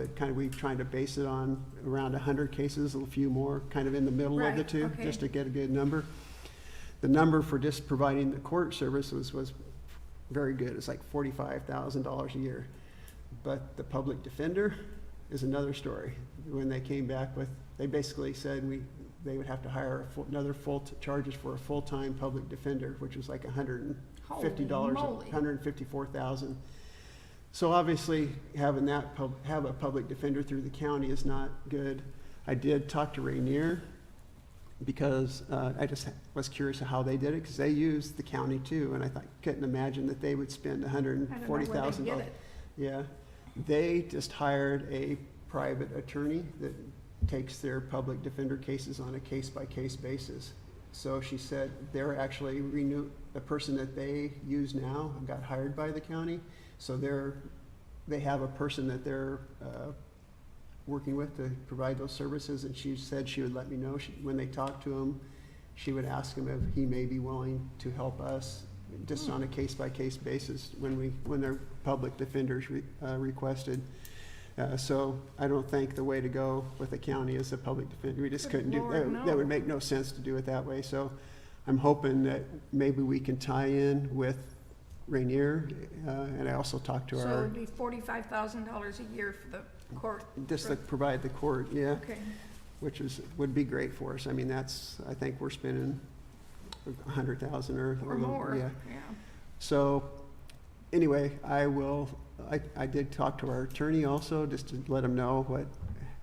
but kind of we trying to base it on around 100 cases, a few more, kind of in the middle of the Right, two, okay. just to get a good number. The number for just providing the court services was very good. It's like $45,000 a year. But the public defender is another story. When they came back with, they basically said they would have to hire another charges for a full-time public defender, which was like $150, Holy moly. $154,000. So obviously having that have a public defender through the county is not good. I did talk to Rainier because I just was curious of how they did it, because they used the county too, and I couldn't imagine that they would spend $140,000. Yeah, they just hired a private attorney that takes their public defender cases on a case-by-case basis. So she said they're actually the person that they use now got hired by the county, so they have a person that they're working with to provide those services, and she said she would let me know. When they talked to him, she would ask him if he may be willing to help us just on a case-by-case basis when their public defenders requested. So I don't think the way to go with the county is a public defender. We just couldn't do that. That would make no sense to do it that way. So I'm hoping that maybe we can tie in with Rainier, and I also talked to So our, it would be $45,000 a year for the court? just to provide the court, yeah, Okay. which would be great for us. I mean, I think we're spending 100,000 or more, yeah. yeah. So anyway, I did talk to our attorney also, just to let him know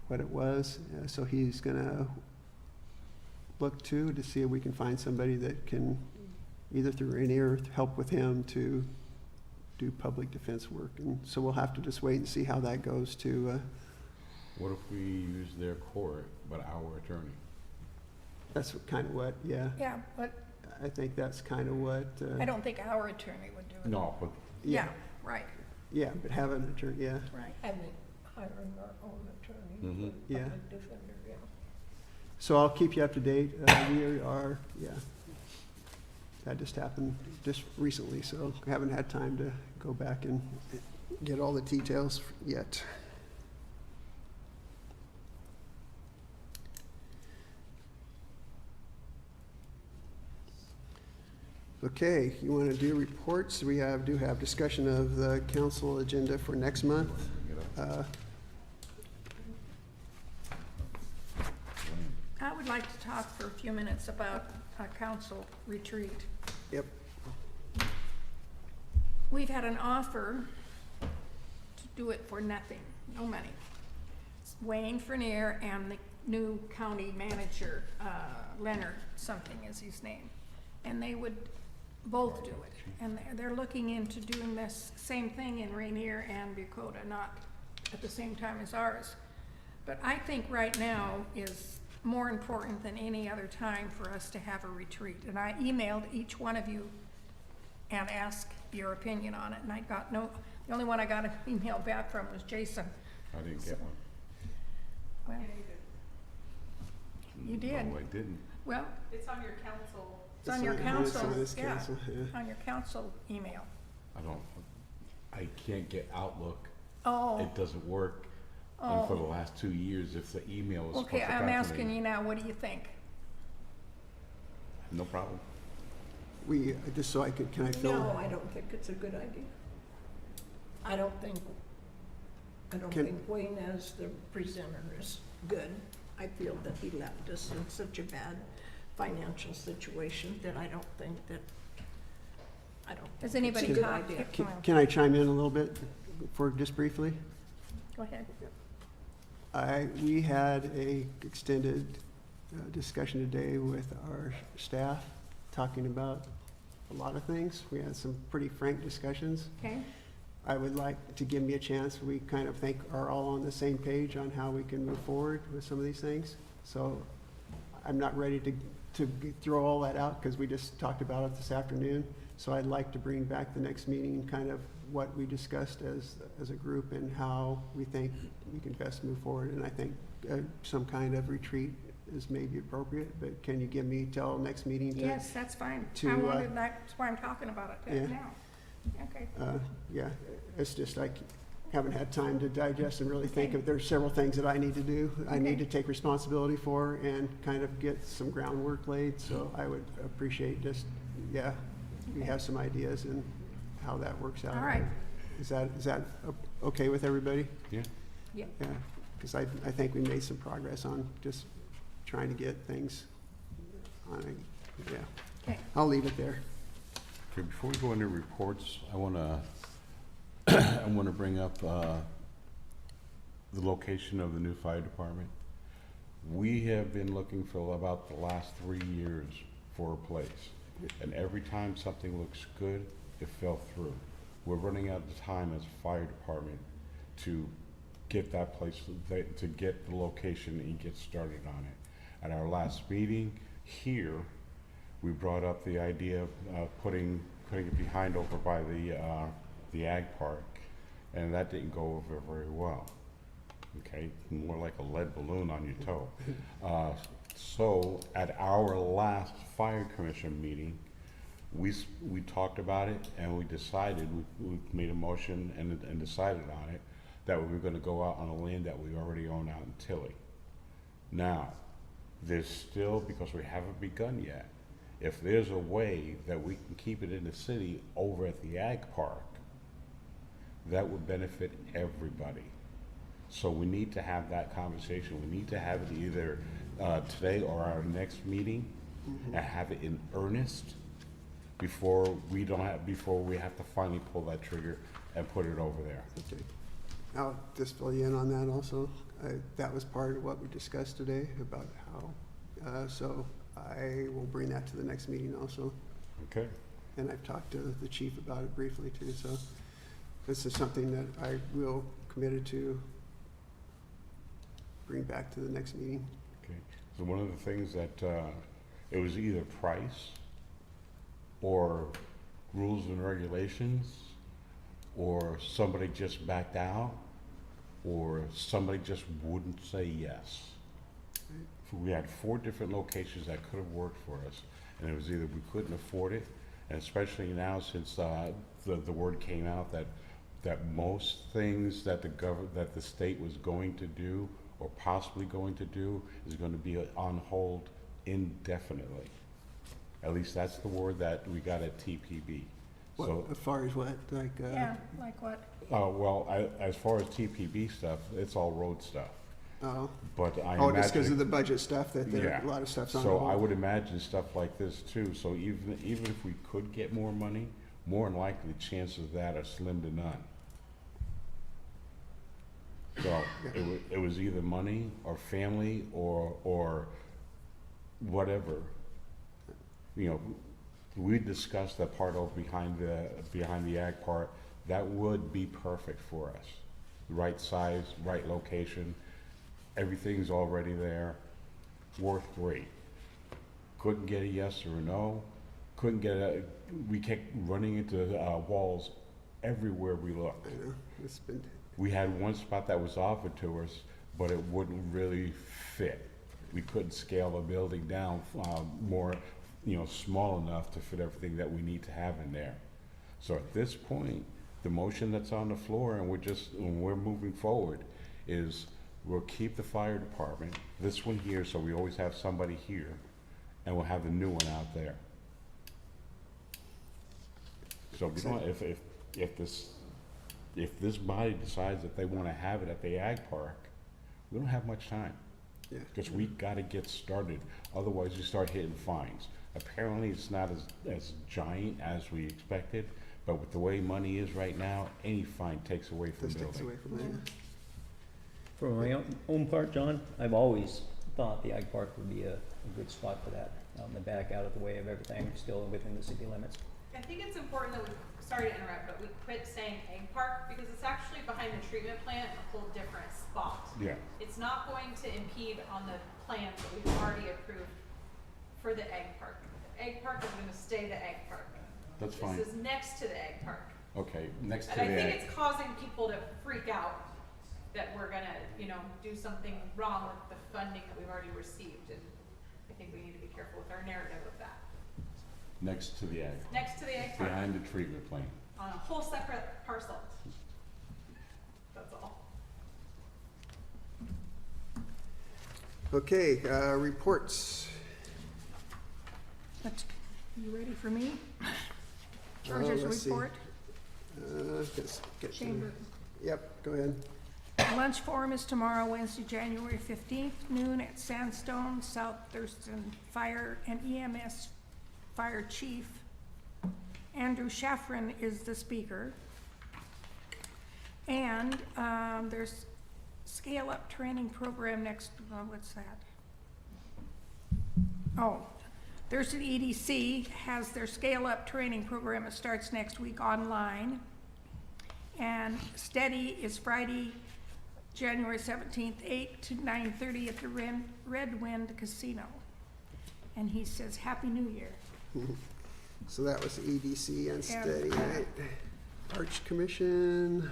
what it was. So he's gonna look to see if we can find somebody that can, either through Rainier, help with him to do public defense work. And so we'll have to just wait and see how that goes to, What if we use their court, but our attorney? that's kind of what, yeah, Yeah, but I think that's kind of what. I don't think our attorney would do it. No, but Yeah, right, Yeah, but having an attorney, yeah. right. I think hiring our own attorney, Mhm. Yeah. public defender, yeah. So I'll keep you up to date. We are, yeah. That just happened just recently, so I haven't had time to go back and get all the details yet. Okay, you want to do reports? We do have discussion of the council agenda for next month. I would like to talk for a few minutes about a council retreat. Yep. We've had an offer to do it for nothing, no money. Wayne Frenier and the new county manager, Leonard something is his name. And they would both do it. And they're looking into doing this same thing in Rainier and Bucota, not at the same time as ours. But I think right now is more important than any other time for us to have a retreat. And I emailed each one of you and asked your opinion on it, and I got the only one I got an email back from was Jason. I didn't get one. Well, you did. No, I didn't. Well, It's on your council. it's on your It's council, on this yeah, council, yeah. on your council email. I can't get Outlook. Oh, It doesn't work. And for the oh, last 2 years, if the email is supposed okay, to come I'm to me, asking you now, what do you think? no problem. Just so can I fill? No, I don't think it's a good idea. I don't think Wayne as the presenter is good. I feel that he left us in such a bad financial situation that I don't think Does it's anybody a good talk? idea. Can I chime in a little bit just briefly? Go ahead. We had a extended discussion today with our staff, talking about a lot of things. We had some pretty frank discussions. Okay, I would like to give me a chance. We kind of think are all on the same page on how we can move forward with some of these things. So I'm not ready to throw all that out because we just talked about it this afternoon. So I'd like to bring back the next meeting kind of what we discussed as a group and how we think we can best move forward. And I think some kind of retreat is maybe appropriate, but can you give me till next meeting? yes, that's fine. to, I wanted, that's why I'm talking about it yeah. now. Okay, Yeah, it's just like, haven't had time to digest and really think Okay. of, there's several things that I need to do. I need Okay. to take responsibility for and kind of get some groundwork laid, so I would appreciate just, yeah, we have some ideas and how that works out. All right. Is that okay with everybody? Yeah. Yep. Yeah, because I think we made some progress on just trying to get things on a, yeah. Okay. I'll leave it there. Okay, before we go into reports, I wanna, I wanna bring up, the location of the new fire department. We have been looking for about the last 3 years for a place. And every time something looks good, it fell through. We're running out of time as a fire department to get that place, to get the location and get started on it. At our last meeting here, we brought up the idea of putting it behind over by the ag park, and that didn't go over very well. Okay, more like a lead balloon on your toe. So at our last fire commission meeting, we talked about it and we decided, we made a motion and decided on it, that we were gonna go out on a land that we already own out in Tilly. Now, there's still, because we haven't begun yet, if there's a way that we can keep it in the city over at the ag park, that would benefit everybody. So we need to have that conversation. We need to have it either today or our next meeting, and have it in earnest before we have to finally pull that trigger and put it over there. Okay. I'll just fill you in on that also. That was part of what we discussed today about how, so I will bring that to the next meeting also. Okay. And I've talked to the chief about it briefly too, so this is something that I will committed to bring back to the next meeting. Okay. So one of the things that it was either price or rules and regulations, or somebody just backed out, or somebody just wouldn't say yes. We had 4 different locations that could have worked for us, and it was either we couldn't afford it, and especially now since the word came out that most things that the state was going to do or possibly going to do is going to be on hold indefinitely. At least that's the word that we got at TPB. What, So, as far as what, like, Yeah, like what? well, as far as TPB stuff, it's all road stuff. oh, But I oh, just because imagine, of the budget stuff, that there, Yeah. a lot of stuff's on so hold. I would imagine stuff like this too. So even if we could get more money, more than likely the chances of that are slim to none. So it was either money or family or whatever. You know, we discussed that part over behind the ag part. That would be perfect for us. Right size, right location, everything's already there. Worked great. Couldn't get a yes or a no. We kept running into walls everywhere we looked. I know, it's been, We had one spot that was offered to us, but it wouldn't really fit. We couldn't scale the building down more, small enough to fit everything that we need to have in there. So at this point, the motion that's on the floor, and we're moving forward, is we'll keep the fire department, this one here, so we always have somebody here, and we'll have the new one out there. So we don't, if this body decides that they wanna have it at the ag park, we don't have much time. yeah. Because we gotta get started, otherwise you start hitting fines. Apparently, it's not as giant as we expected, but with the way money is right now, any fine takes away from This takes building. away from that. For my own part, John, I've always thought the ag park would be a good spot for that, out in the back, out of the way of everything, still within the city limits. I think it's important that we, sorry to interrupt, but we quit saying egg park because it's actually behind the treatment plant, a whole different spot. Yeah, It's not going to impede on the plans that we've already approved for the egg park. The egg park is gonna stay the egg park. that's fine. This is next to the egg park. Okay, next to And I the think ag. it's causing people to freak out that we're gonna, do something wrong with the funding that we've already received. And I think we need to be careful with our narrative of that. Next to the ag. Next to the egg park, Behind the treatment plant. on a whole separate parcel. Okay, reports. That's, you ready for me? Treasurer's let's see. report, Let's get to- chamber. Yep, go ahead. Lunch forum is tomorrow, Wednesday, January 15th, noon at Sandstone, South Thurston Fire and EMS Fire Chief. Andrew Shaffrin is the speaker. And there's Scale Up Training Program next, what's that? Oh, Thurston EDC has their Scale Up Training Program. It starts next week online. And Steady is Friday, January 17th, 8 to 9:30 at the Red Wind Casino. And he says, Happy New Year. So that was EDC and And, Steady, right? Arch Commission,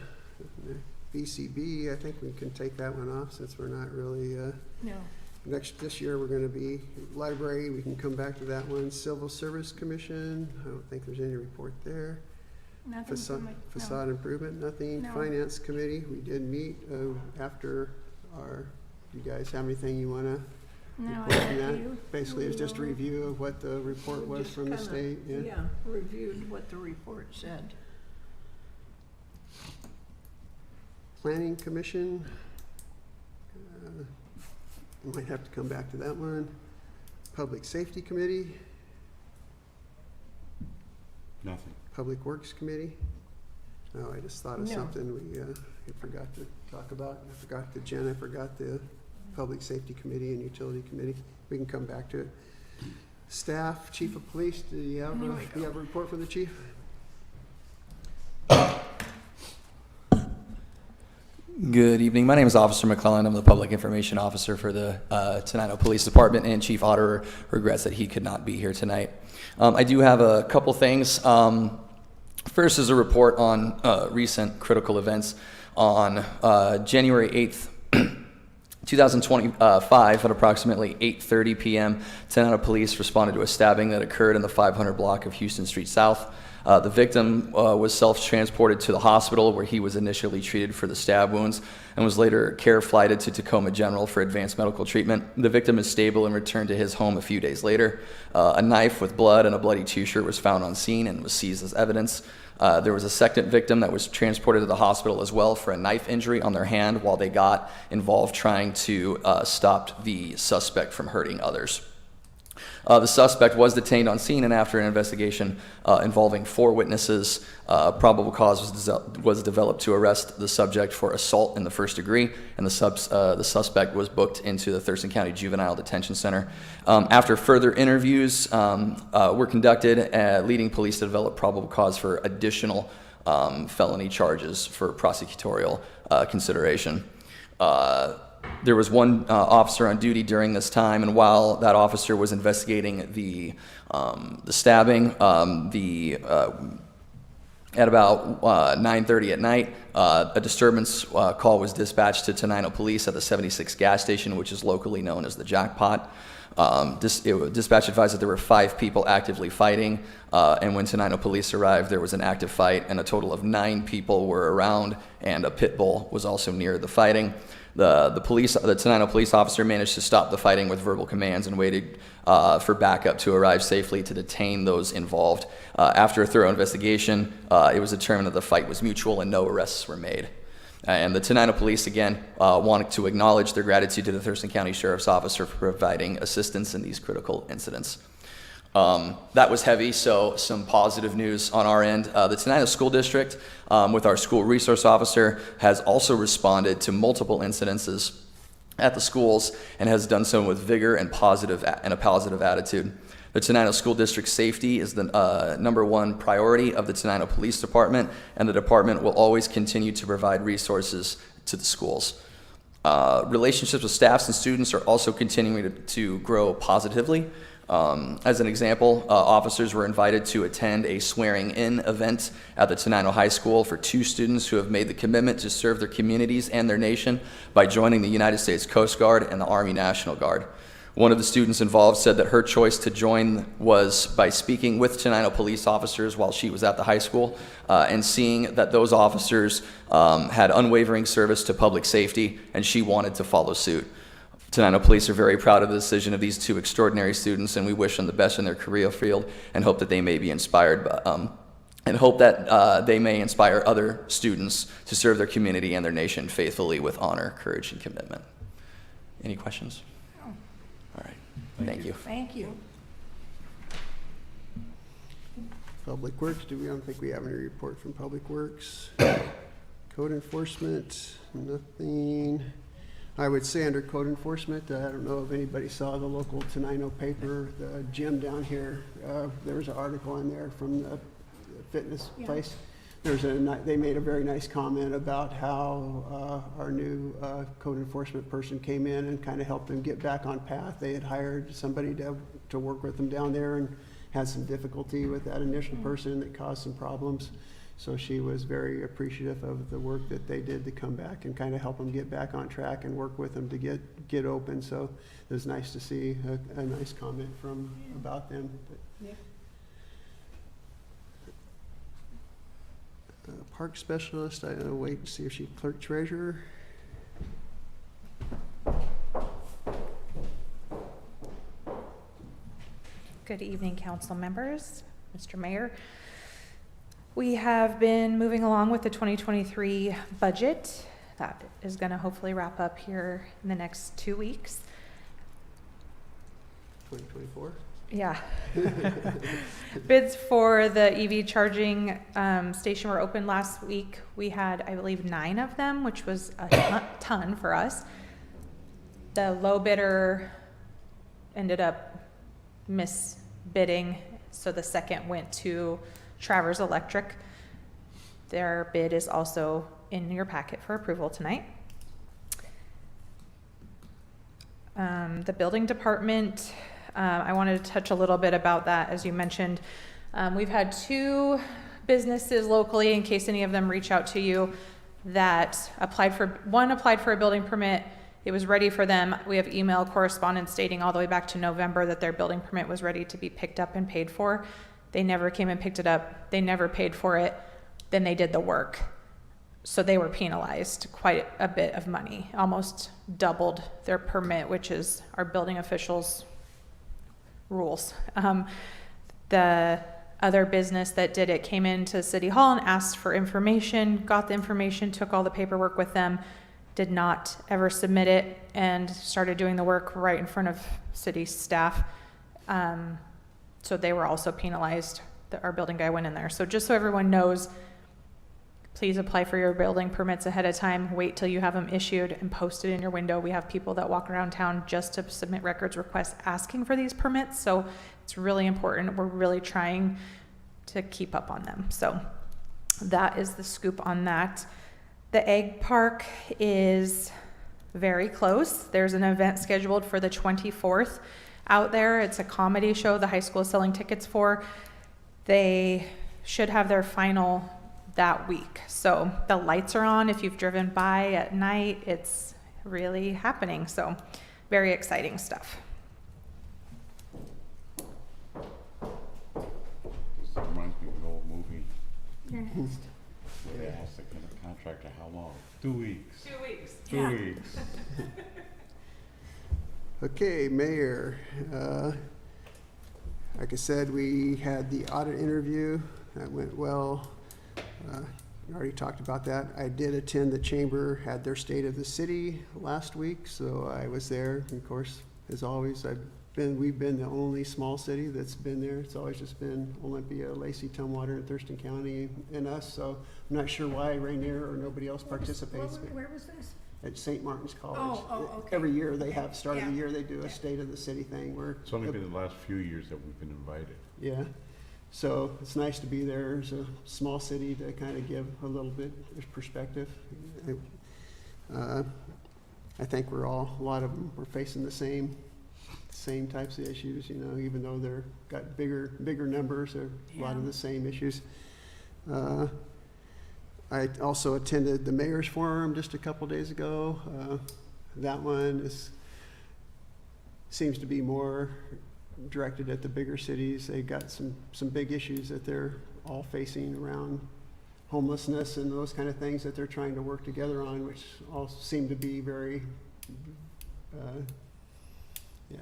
BCB, I think we can take that one off since we're not really, No, this year we're gonna be library, we can come back to that one. Civil Service Commission, I don't think there's any report there. nothing Facade, from the, facade improvement, nothing. No. Finance Committee, we did meet, after our, do you guys have anything you wanna no, report from I that? do. Basically, it's just a review of what the report was Just from the kinda, state, yeah. Yeah, reviewed what the report said. Planning Commission, we might have to come back to that one. Public Safety Committee, Nothing. Public Works Committee. Oh, I just thought of No. something we forgot to talk about. I forgot the Public Safety Committee and Utility Committee. We can come back to it. Staff, Chief of Police, do you have Here we do you have a report from the chief? Good evening. My name is Officer McClellan. I'm the Public Information Officer for the Tenino Police Department, and Chief Auditor regrets that he could not be here tonight. I do have a couple things. First is a report on recent critical events. On January 8th, 2025, at approximately 8:30 p.m., Tenino Police responded to a stabbing that occurred in the 500 block of Houston Street South. The victim was self-transported to the hospital where he was initially treated for the stab wounds and was later care-flighted to Tacoma General for advanced medical treatment. The victim is stable and returned to his home a few days later. A knife with blood and a bloody t-shirt was found on scene and was seized as evidence. There was a second victim that was transported to the hospital as well for a knife injury on their hand while they got involved trying to stop the suspect from hurting others. The suspect was detained on scene, and after an investigation involving 4 witnesses, probable cause was developed to arrest the subject for assault in the first degree, and the suspect was booked into the Thurston County Juvenile Detention Center. After further interviews were conducted, leading police to develop probable cause for additional felony charges for prosecutorial consideration. There was one officer on duty during this time, and while that officer was investigating the stabbing, at about 9:30 at night, a disturbance call was dispatched to Tenino Police at the 76 gas station, which is locally known as the Jackpot. Dispatch advised that there were 5 people actively fighting, and when Tenino Police arrived, there was an active fight, and a total of 9 people were around, and a pit bull was also near the fighting. The Tenino police officer managed to stop the fighting with verbal commands and waited for backup to arrive safely to detain those involved. After a thorough investigation, it was determined that the fight was mutual and no arrests were made. And the Tenino Police, again, wanted to acknowledge their gratitude to the Thurston County Sheriff's Office for providing assistance in these critical incidents. That was heavy, so some positive news on our end. The Tenino School District, with our school resource officer, has also responded to multiple incidences at the schools and has done so with vigor and a positive attitude. The Tenino School District safety is the #1 priority of the Tenino Police Department, and the department will always continue to provide resources to the schools. Relationships with staffs and students are also continuing to grow positively. As an example, officers were invited to attend a swearing-in event at the Tenino High School for 2 students who have made the commitment to serve their communities and their nation by joining the United States Coast Guard and the Army National Guard. One of the students involved said that her choice to join was by speaking with Tenino police officers while she was at the high school and seeing that those officers had unwavering service to public safety, and she wanted to follow suit. Tenino Police are very proud of the decision of these two extraordinary students, and we wish them the best in their career field and hope that they may be inspired by, and hope that they may inspire other students to serve their community and their nation faithfully with honor, courage, and commitment. Any questions? Oh. All right. Thank you. Thank you. Public Works, I don't think we have any report from Public Works. Code enforcement, nothing. I would say under code enforcement, I don't know if anybody saw the local Tenino paper, the gym down here. There was an article in there from the fitness Yeah. place. They made a very nice comment about how our new code enforcement person came in and kind of helped them get back on path. They had hired somebody to work with them down there and had some difficulty with that initial person that caused some problems. So she was very appreciative of the work that they did to come back and kind of help them get back on track and work with them to get open. So it was nice to see a nice comment about them. Yeah. Park specialist, I'll wait and see if she's clerk treasurer. Good evening, council members, Mr. Mayor. We have been moving along with the 2023 budget. That is going to hopefully wrap up here in the next 2 weeks. 2024. Yeah. Bids for the EV charging station were open last week. We had, I believe, 9 of them, which was a ton for us. The low bidder ended up misbidding, so the second went to Travers Electric. Their bid is also in your packet for approval tonight. The building department, I wanted to touch a little bit about that. As you mentioned, we've had 2 businesses locally, in case any of them reach out to you, that applied for a building permit. It was ready for them. We have email correspondence stating all the way back to November that their building permit was ready to be picked up and paid for. They never came and picked it up. They never paid for it. Then they did the work. So they were penalized quite a bit of money, almost doubled their permit, which is our building officials' rules. The other business that did it came into City Hall and asked for information, got the information, took all the paperwork with them, did not ever submit it, and started doing the work right in front of city staff. So they were also penalized. Our building guy went in there. So just so everyone knows, please apply for your building permits ahead of time. Wait till you have them issued and posted in your window. We have people that walk around town just to submit records requests asking for these permits. So it's really important. We're really trying to keep up on them. So that is the scoop on that. The Egg Park is very close. There's an event scheduled for the 24th out there. It's a comedy show the high school is selling tickets for. They should have their final that week. So the lights are on. If you've driven by at night, it's really happening. So very exciting stuff. This reminds me of an old movie. You're next. They asked the contractor how long? 2 weeks. 2 weeks. 2 Yeah. weeks. Okay, Mayor. Like I said, we had the audit interview. That went well. We already talked about that. I did attend the chamber, had their State of the City last week, so I was there. And of course, as always, we've been the only small city that's been there. It's always just been Olympia, Lacey, Tumwater, and Thurston County, and us. So I'm not sure why Rainier or nobody else participates. but Where was this? At St. Martin's College. Oh, okay. Every year they have, start of the Yeah. year, they do a State of the City thing where. It's only been the last few years that we've been invited. Yeah, so it's nice to be there as a small city to kind of give a little bit of perspective. I think a lot of them, we're facing the same types of issues, even though they're got bigger numbers, they're a lot of the same issues. I also attended the Mayor's Forum just a couple days ago. That one seems to be more directed at the bigger cities. They've got some big issues that they're all facing around homelessness and those kind of things that they're trying to work together on, which all seem to be very Yeah,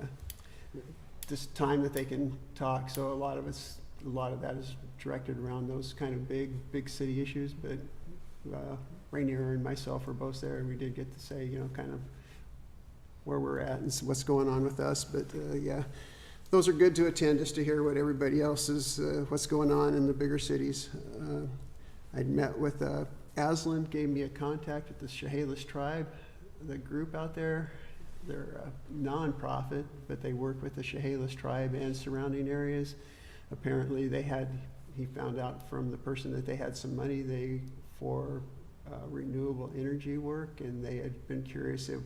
this time that they can talk, so a lot of that is directed around those kind of big city issues, but Rainier and myself were both there, and we did get to say, you know, kind of where we're at and what's going on with us, but yeah, those are good to attend, just to hear what everybody else is, what's going on in the bigger cities. I'd met with Aslan, gave me a contact with the Chehalis tribe, the group out there. They're a nonprofit, but they work with the Chehalis tribe and surrounding areas. Apparently he found out from the person that they had some money for renewable energy work, and they had been curious if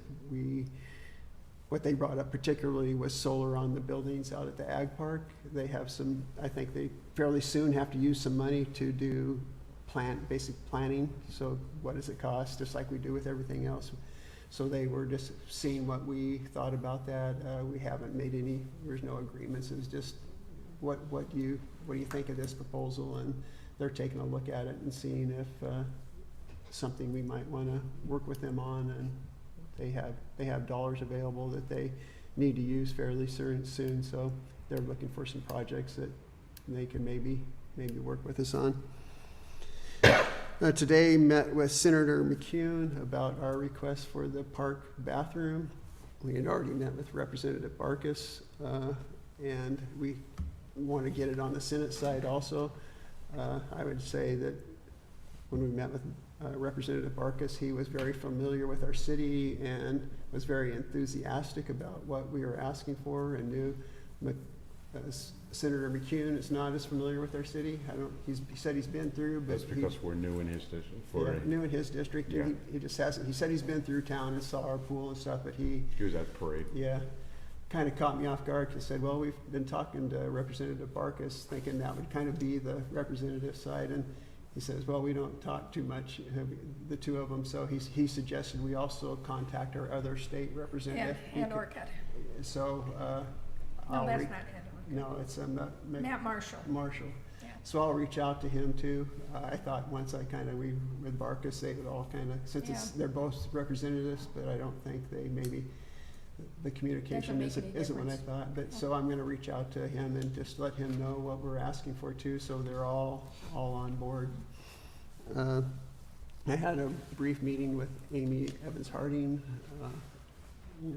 what they brought up particularly was solar on the buildings out at the ag park. They have some, I think they fairly soon have to use some money to do basic planning. So what does it cost, just like we do with everything else. So they were just seeing what we thought about that. We haven't made there's no agreements. It was just, what do you think of this proposal? And they're taking a look at it and seeing if something we might want to work with them on. And they have dollars available that they need to use fairly soon. So they're looking for some projects that they can maybe work with us on. Today met with Senator McCune about our request for the park bathroom. We had already met with Representative Barkus, and we want to get it on the Senate side also. I would say that when we met with Representative Barkus, he was very familiar with our city and was very enthusiastic about what we were asking for, and knew Senator McCune is not as familiar with our city. He said he's been through, but That's because we're new in his district. new in his district. Yeah. He just hasn't. He said he's been through town and saw our pool and stuff, but he was at the parade. yeah, kind of caught me off guard. He said, well, we've been talking to Representative Barkus, thinking that would kind of be the representative side, and he says, well, we don't talk too much, the two of them, so he suggested we also contact our other state representative. And Orchid. So No, I'll that's reach. not Ed Orchid. No, it's Matt Marshall. Marshall. Yeah. So I'll reach out to him too. I thought once with Barkus, they would all kind of, since they're both representatives, but I don't think the communication make any isn't what I difference. thought. But so I'm gonna reach out to him and just let him know what we're asking for too, so they're all on board. I had a brief meeting with Amy Evans Harding.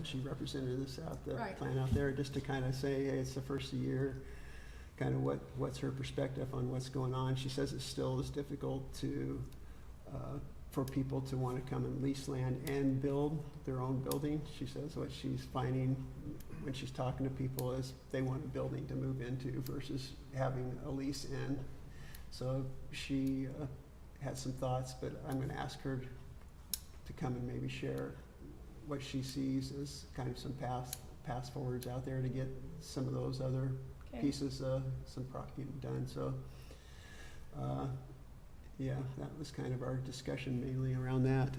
She represented us out the Right. plan out there, just to kind of say, hey, it's the first of the year, kind of what's her perspective on what's going on. She says it still is difficult for people to want to come and lease land and build their own building. She says what she's finding when she's talking to people is they want a building to move into versus having a lease in. So she had some thoughts, but I'm going to ask her to come and maybe share what she sees as kind of some pass forwards out there to get some of those other pieces, some done. So, yeah, that was kind of our discussion mainly around that.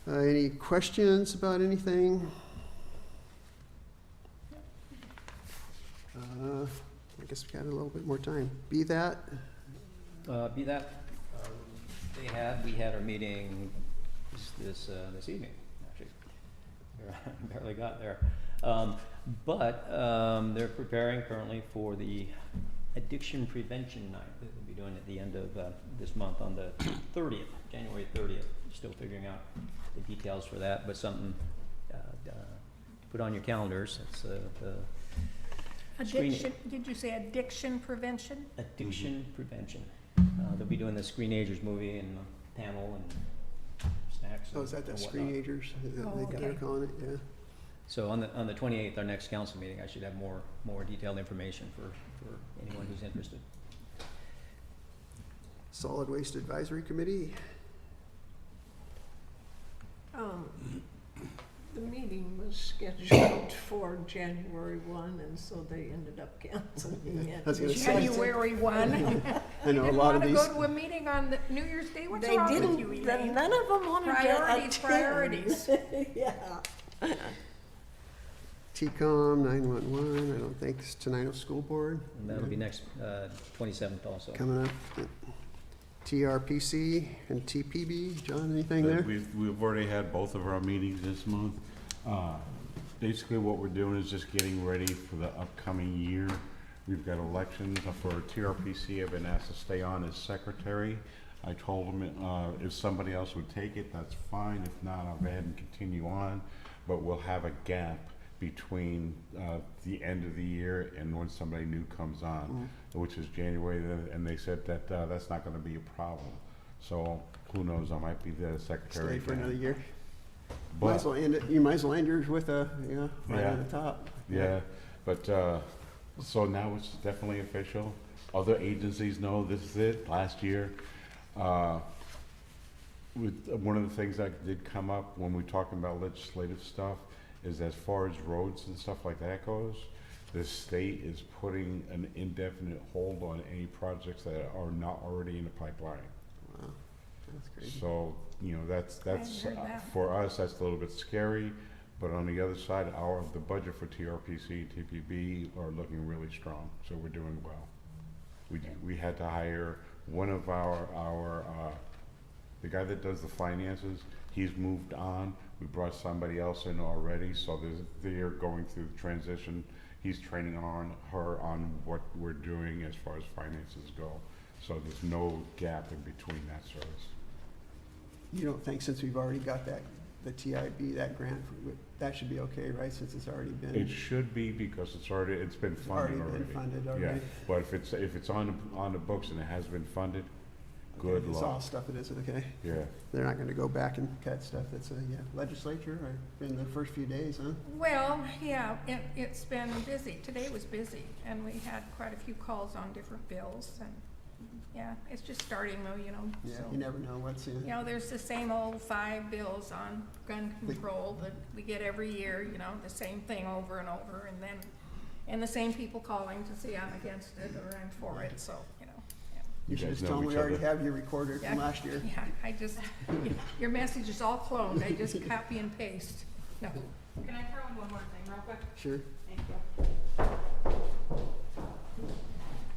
Any questions about anything? I guess we got a little bit more time. We had our meeting this evening, actually. Barely got there. But they're preparing currently for the Addiction Prevention Night that we'll be doing at the end of this month on the 30th, January 30th. Still figuring out the details for that, but something put on your calendars. It's the Addiction, did you say addiction prevention? Addiction Prevention. They'll be doing the Screenagers movie and the panel and snacks. Oh, is that the and whatnot. Screenagers? They're okay. calling it, yeah. So on the 28th, our next council meeting, I should have more detailed information for anyone who's interested. Solid Waste Advisory Committee. The meeting was scheduled for January 1, and so they ended up canceling it. I was gonna say- January 1. I know a lot of these. Didn't want to go to a meeting on the New Year's Day? What's They wrong with didn't, you, Elaine? none of them wanted to Priorities, attend. priorities. Yeah. TCOM 911, I don't think it's Tenino School Board. And that'll be next 27th also. Coming up. TRPC and TPB. John, anything there? We've already had both of our meetings this month. Basically, what we're doing is just getting ready for the upcoming year. We've got elections for TRPC. I've been asked to stay on as secretary. I told them if somebody else would take it, that's fine. If not, I'll go ahead and continue on. But we'll have a gap between the end of the year and when somebody new comes on, which is January. And they said that that's not going to be a problem. So who knows? I might be the secretary Stay for again. another year. But Might as well end it, you might as well end yours with a, right Yeah. on the top. yeah, but so now it's definitely official. Other agencies know this is it. Last year, with one of the things that did come up when we're talking about legislative stuff is as far as roads and stuff like that goes, the state is putting an indefinite hold on any projects that are not already in the pipeline. Wow, that's crazy. So, that's heard that. for us, that's a little bit scary, but on the other side, the budget for TRPC, TPB are looking really strong, so we're doing well. We had to hire one of the guy that does the finances, he's moved on. We brought somebody else in already, so they're going through the transition. He's training her on what we're doing as far as finances go. So there's no gap in between that service. You don't think since we've already got the TIB, that grant, that should be okay, right, since it's already been? It should be because it's been funded already. Been funded Yeah, already? but if it's on the books and it has been funded, good It's all luck. stuff that isn't, okay? Yeah, They're not gonna go back and cut stuff that's, legislature, or in the first few days, huh? Well, yeah, it's been busy. Today was busy, and we had quite a few calls on different bills, and, yeah, it's just starting though, Yeah, so. you never know what's in. There's the same old 5 bills on gun control that we get every year, the same thing over and over, and the same people calling to see I'm against it or I'm for it, so, yeah. You should guys just know tell them each we already other. have your recorder Yeah, from last year. Yeah, your message is all cloned, I just copy and paste. No, Can I throw in one more thing real quick? Sure. Thank you.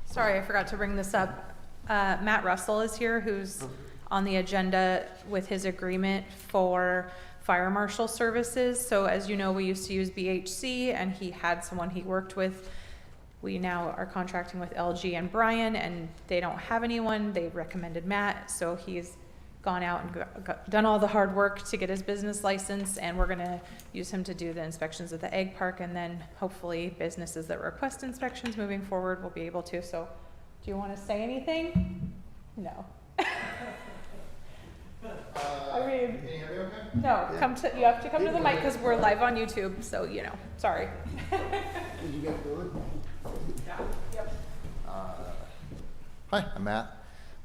Sorry, I forgot to bring this up. Matt Russell is here, who's on the agenda with his agreement for fire marshal services. So as you know, we used to use BHC, and he had someone he worked with. We now are contracting with LG and Brian, and they don't have anyone. They recommended Matt, so he's gone out and done all the hard work to get his business license, and we're gonna use him to do the inspections of the egg park, and then hopefully businesses that request inspections moving forward will be able to. So, do you wanna say anything? No. I mean, no, you have to come to the mic, because we're live on YouTube, so, sorry. Did you get going? Hi, I'm Matt.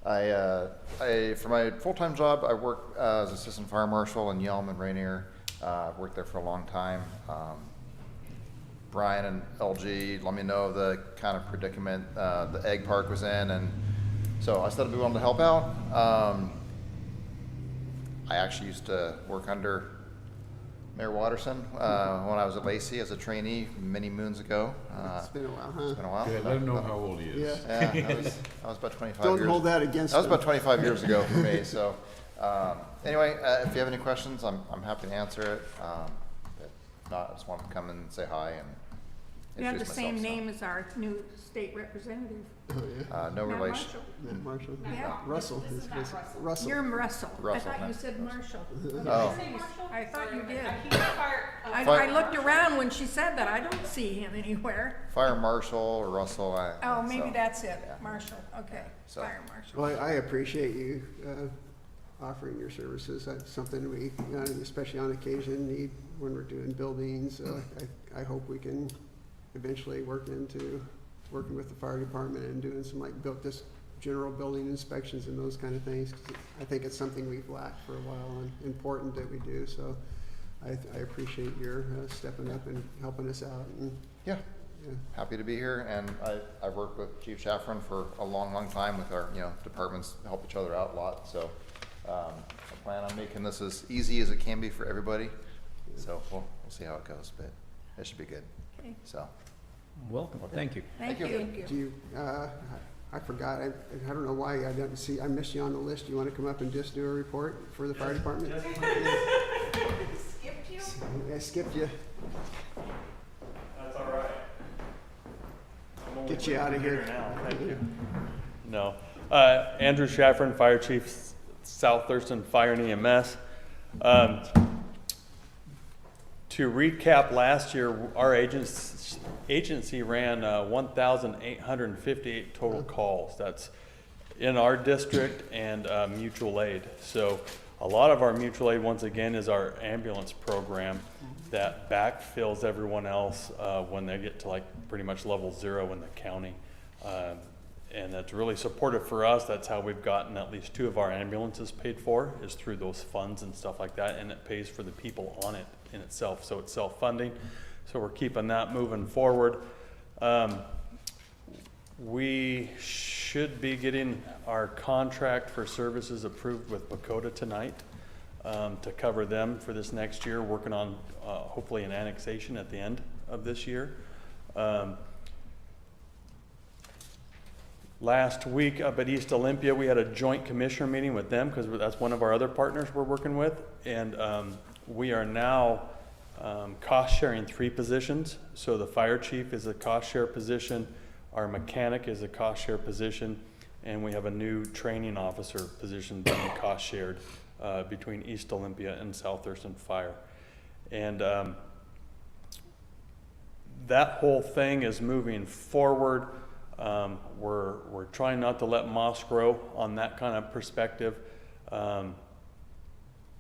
For my full-time job, I work as assistant fire marshal in Yelm and Rainier. Worked there for a long time. Brian and LG let me know the kind of predicament the egg park was in, and so I said I'd be willing to help out. I actually used to work under Mayor Watterson when I was at Lacey as a trainee many moons ago. It's been a while, huh? It's been a while. yeah, let him know how old he is. Yeah. Yeah, that was about 25 Don't years. hold that against That was them. about 25 years ago for me. So, anyway, if you have any questions, I'm happy to answer it. But if not, I just want to come and say hi and you have the introduce same myself. name as our new state representative. Oh, yeah. No Matt relation. Marshall. Matt Marshall. Yeah. Russell. This is is- Matt is- Russell. Russell. You're Russell. I Russell, thought you Matt. said Marshall. Oh. I thought you did. He's a fire. I looked around when she said that. I don't see him anywhere. Fire Marshal or Russell. Oh, maybe so, that's it. yeah. Marshall, okay. So- Fire marshal. Well, I appreciate you offering your services. That's something we, especially on occasion, need when we're doing buildings. I hope we can eventually work into working with the fire department and doing some just general building inspections and those kind of things. 'Cause I think it's something we've lacked for a while and important that we do. So I appreciate your stepping up and helping us out. And, Yeah. yeah. Happy to be here, and I've worked with Chief Chaffron for a long, long time with our departments, help each other out a lot. So I plan on making this as easy as it can be for everybody. So we'll see how it goes, but it should be good. Okay. So Welcome, thank you. Thank Thank you. Do you, I forgot, I don't know why I didn't see, I missed you on the list. Do you want to come up and just do a report for the fire department? Skipped you? I skipped you. That's all right. I'm only Get you out of here. now. Thank you. No. Andrew Shaffron, Fire Chief, South Thurston Fire and EMS. To recap, last year, our agency ran 1,858 total calls. That's in our district and mutual aid. So a lot of our mutual aid, once again, is our ambulance program that backfills everyone else when they get to like pretty much level 0 in the county. And that's really supportive for us. That's how we've gotten at least 2 of our ambulances paid for, is through those funds and stuff like that, and it pays for the people on it in itself, so it's self-funding. So we're keeping that moving forward. We should be getting our contract for services approved with Bakota tonight to cover them for this next year, working on hopefully an annexation at the end of this year. Last week up at East Olympia, we had a joint commissioner meeting with them because that's one of our other partners we're working with. And we are now cost sharing 3 positions. So the fire chief is a cost share position, our mechanic is a cost share position, and we have a new training officer position being cost shared between East Olympia and South Thurston Fire. And that whole thing is moving forward. We're trying not to let moss grow on that kind of perspective.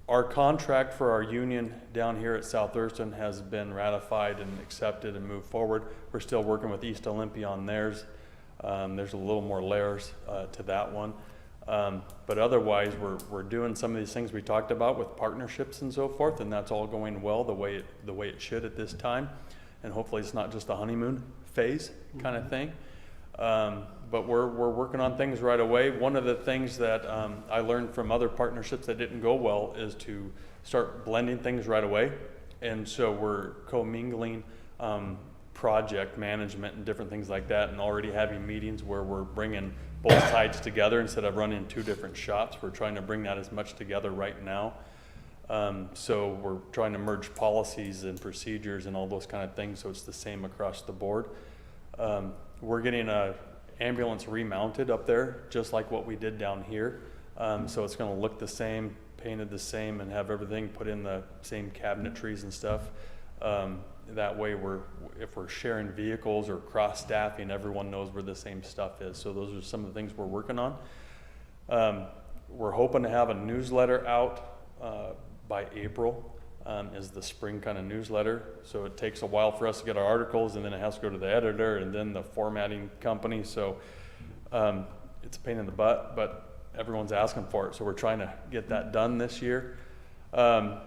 Our contract for our union down here at South Thurston has been ratified and accepted and moved forward. We're still working with East Olympia on theirs. There's a little more layers to that one. But otherwise, we're doing some of these things we talked about with partnerships and so forth, and that's all going well the way it should at this time. And hopefully it's not just a honeymoon phase kind of thing. But we're working on things right away. One of the things that I learned from other partnerships that didn't go well is to start blending things right away. And so we're commingling project management and different things like that, and already having meetings where we're bringing both sides together instead of running 2 different shops. We're trying to bring that as much together right now. So we're trying to merge policies and procedures and all those kind of things so it's the same across the board. We're getting a ambulance remounted up there, just like what we did down here. So it's going to look the same, painted the same, and have everything put in the same cabinetries and stuff. That way, if we're sharing vehicles or cross-staffing, everyone knows where the same stuff is. So those are some of the things we're working on. We're hoping to have a newsletter out by April. Is the spring kind of newsletter. So it takes a while for us to get our articles, and then it has to go to the editor and then the formatting company. So it's a pain in the butt, but everyone's asking for it. So we're trying to get that done this year. On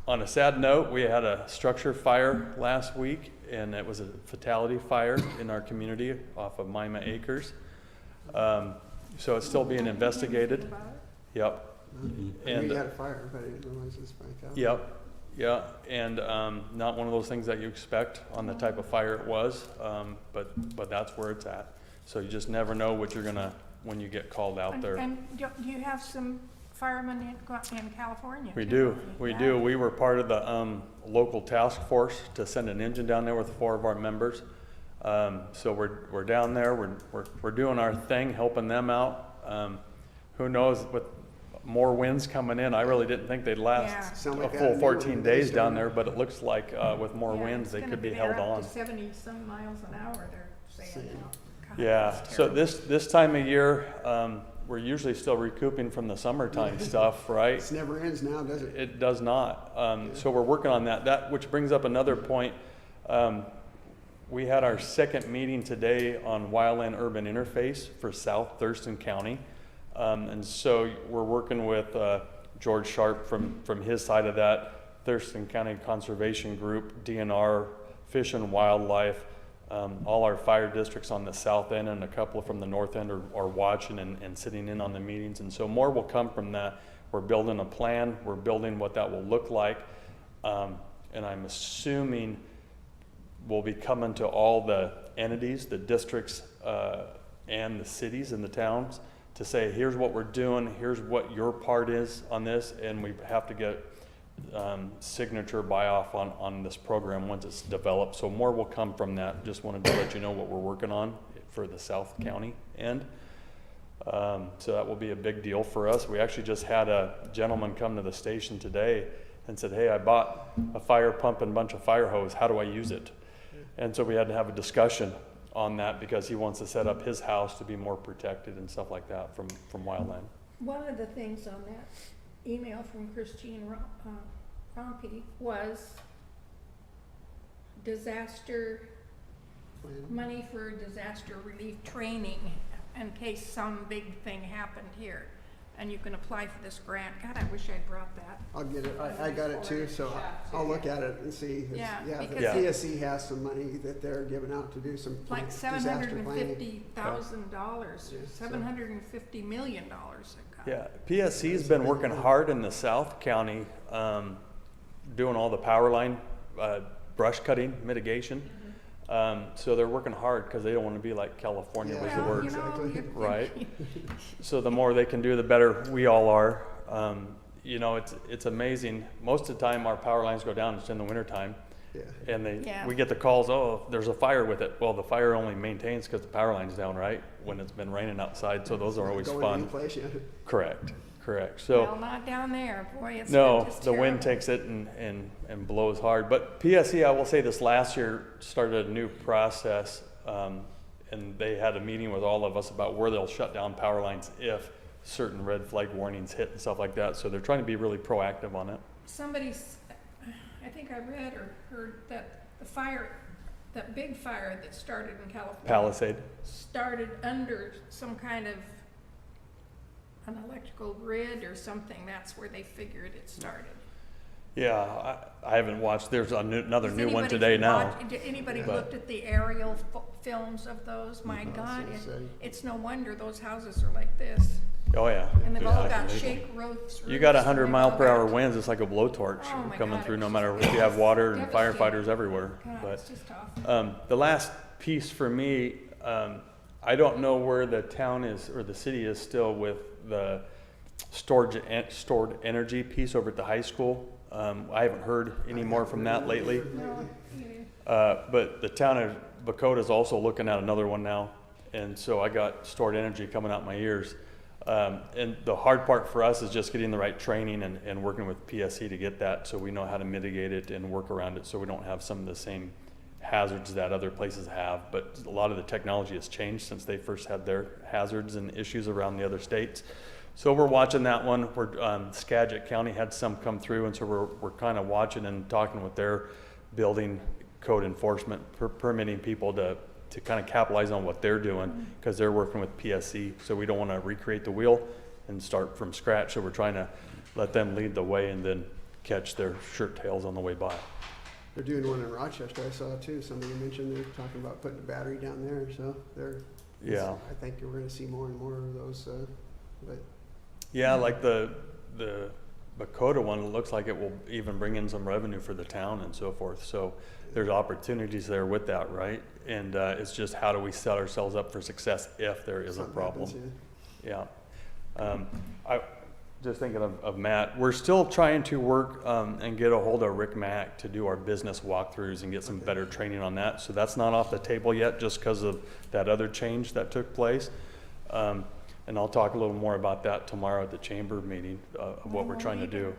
a sad note, we had a structure fire last week, and it was a fatality fire in our community off of Mima Acres. So it's still being investigated. Yep. And you had a fire, but I didn't realize it's like that. Yep, yeah, and not one of those things that you expect on the type of fire it was, but that's where it's at. So you just never know what you're gonna, when you get called out there. And do you have some firemen in California? We too? do, we Yeah. do. We were part of the local task force to send an engine down there with 4 of our members. So we're down there, we're doing our thing, helping them out. Who knows, with more winds coming in, I really didn't think they'd last Sound a like that full in 14 England, days they down still- there, but it looks like with more Yeah, winds, it's they gonna could be be held there up on. to 70-some miles an hour, they're saying now. God, Yeah, that's so terrible. this time of year, we're usually still recouping from the summertime stuff, right? It never ends now, does it? It does not. So we're working on that. Which brings up another point. We had our second meeting today on wildland urban interface for South Thurston County. And so we're working with George Sharp from his side of that, Thurston County Conservation Group, DNR, Fish and Wildlife, all our fire districts on the south end and a couple from the north end are watching and sitting in on the meetings. And so more will come from that. We're building a plan. We're building what that will look like. And I'm assuming we'll be coming to all the entities, the districts, and the cities and the towns to say, here's what we're doing, here's what your part is on this, and we have to get signature buy-off on this program once it's developed. So more will come from that. Just wanted to let you know what we're working on for the South County end. So that will be a big deal for us. We actually just had a gentleman come to the station today and said, hey, I bought a fire pump and a bunch of fire hose. How do I use it? And so we had to have a discussion on that because he wants to set up his house to be more protected and stuff like that from wildland. One of the things on that email from Christine Rompey was money for disaster relief training in case some big thing happened here. And you can apply for this grant. God, I wish I'd brought that. I'll get it. I got it too, so I'll look at it and see. Yeah, The because PSC has some money that they're giving out to do some like disaster planning. $750,000, Yeah, $750 million it got. Yeah, PSC's been working hard in the South County, doing all the power line, brush cutting mitigation. So they're working hard because they don't want to be like California was the Yeah, word, you know, you're right? thinking- So the more they can do, the better we all are. You know, it's amazing. Most of the time our power lines go down, it's in the wintertime. Yeah. And Yeah. we get the calls, oh, there's a fire with it. Well, the fire only maintains because the power line's down, right? When it's been raining outside, so those are always Going fun. in place, yeah. Correct. Well, So, not down there, boy, it's no, just the wind terrible. takes it and blows hard. But PSC, I will say this last year started a new process, and they had a meeting with all of us about where they'll shut down power lines if certain red flag warnings hit and stuff like that. So they're trying to be really proactive on it. I think I read or heard that that big fire that started in California. Palisade. Started under some kind of an electrical grid or something. That's where they figured it started. Yeah, I haven't watched. There's another Has new one anybody today now. Did anybody But- looked at the aerial films of those? My God, so sad. it's no wonder those houses are like this. Oh, yeah. And they've all got Exactly. shake roofs. You got roofs, 100 and mile they've per all hour got- winds, it's like a blowtorch Oh my coming God, through it's no just- matter if you have water and devastating. firefighters everywhere. God, But it's just awful. the last piece for me, I don't know where the town is or the city is still with the stored energy piece over at the high school. I haven't heard any more from that lately. No, But the town of Bakota is also looking at another one now. And so I got stored energy coming out my ears. And the hard part for us is just getting the right training and working with PSC to get that so we know how to mitigate it and work around it so we don't have some of the same hazards that other places have. But a lot of the technology has changed since they first had their hazards and issues around the other states. So we're watching that one. Skagit County had some come through, and so we're kind of watching and talking with their building code enforcement, permitting people to kind of capitalize on what they're doing because they're working with PSC. So we don't want to recreate the wheel and start from scratch. So we're trying to let them lead the way and then catch their shirt tails on the way by. They're doing one in Rochester, I saw too. Somebody mentioned they're talking about putting a battery down there, so Yeah. I think we're gonna see more and more of those, but. Yeah, like the Bakota one, it looks like it will even bring in some revenue for the town and so forth. So there's opportunities there with that, right? And it's just how do we set ourselves up for success if there is a something problem? happens, Yeah. I just thinking of Matt, we're still trying to work and get a hold of Rick Mack to do our business walkthroughs and get some better training on that. So that's not off the table yet just because of that other change that took place. And I'll talk a little more about that tomorrow at the chamber meeting of what we're trying to do.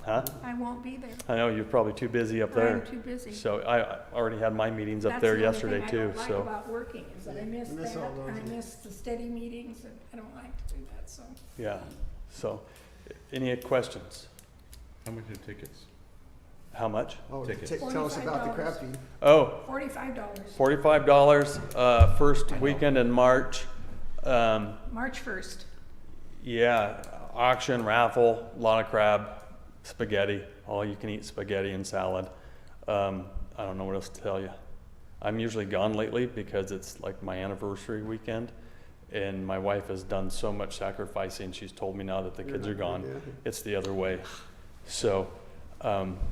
Huh? I won't be there. I know you're probably too busy up there. I'm too busy. So I already had my meetings up there yesterday too, That's the only thing I so. don't like about working, is that I miss You miss that, all those. I miss the steady meetings, and I don't like to do that, so. Yeah, so, any questions? How much are tickets? How much? Oh, Tickets. tell us about the crab $45. feed. Oh, $45, $45, first weekend in March. March 1st. Yeah, auction, raffle, a lot of crab, spaghetti, all you can eat spaghetti and salad. I don't know what else to tell you. I'm usually gone lately because it's like my anniversary weekend. And my wife has done so much sacrificing. She's told me now that the kids are gone. Yeah. It's the other way. So,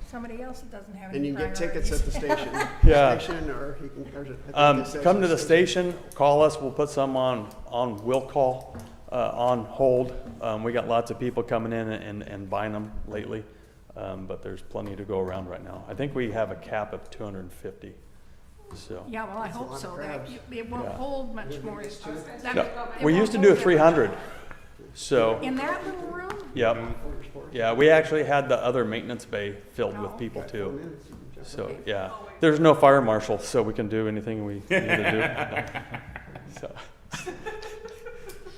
Somebody else that doesn't have any And you can get tickets at the priorities. station. Yeah. Station, or you can, there's a- I think it says come to on the station, call us, we'll put some on will call, on hold. We got lots of people coming in and buying them lately. But there's plenty to go around right now. I think we have a cap of 250, so. Yeah, well, I That's a hope lot of so. That, crabs. it won't Yeah. hold much more. No, It we won't used to do a hold that 300, much. so, In that little room? yep. Yeah, we actually had the other maintenance bay filled with Oh. people Got 4 too. minutes, you can jump So, in. yeah, there's no fire marshal, so we can do anything we need to do. So,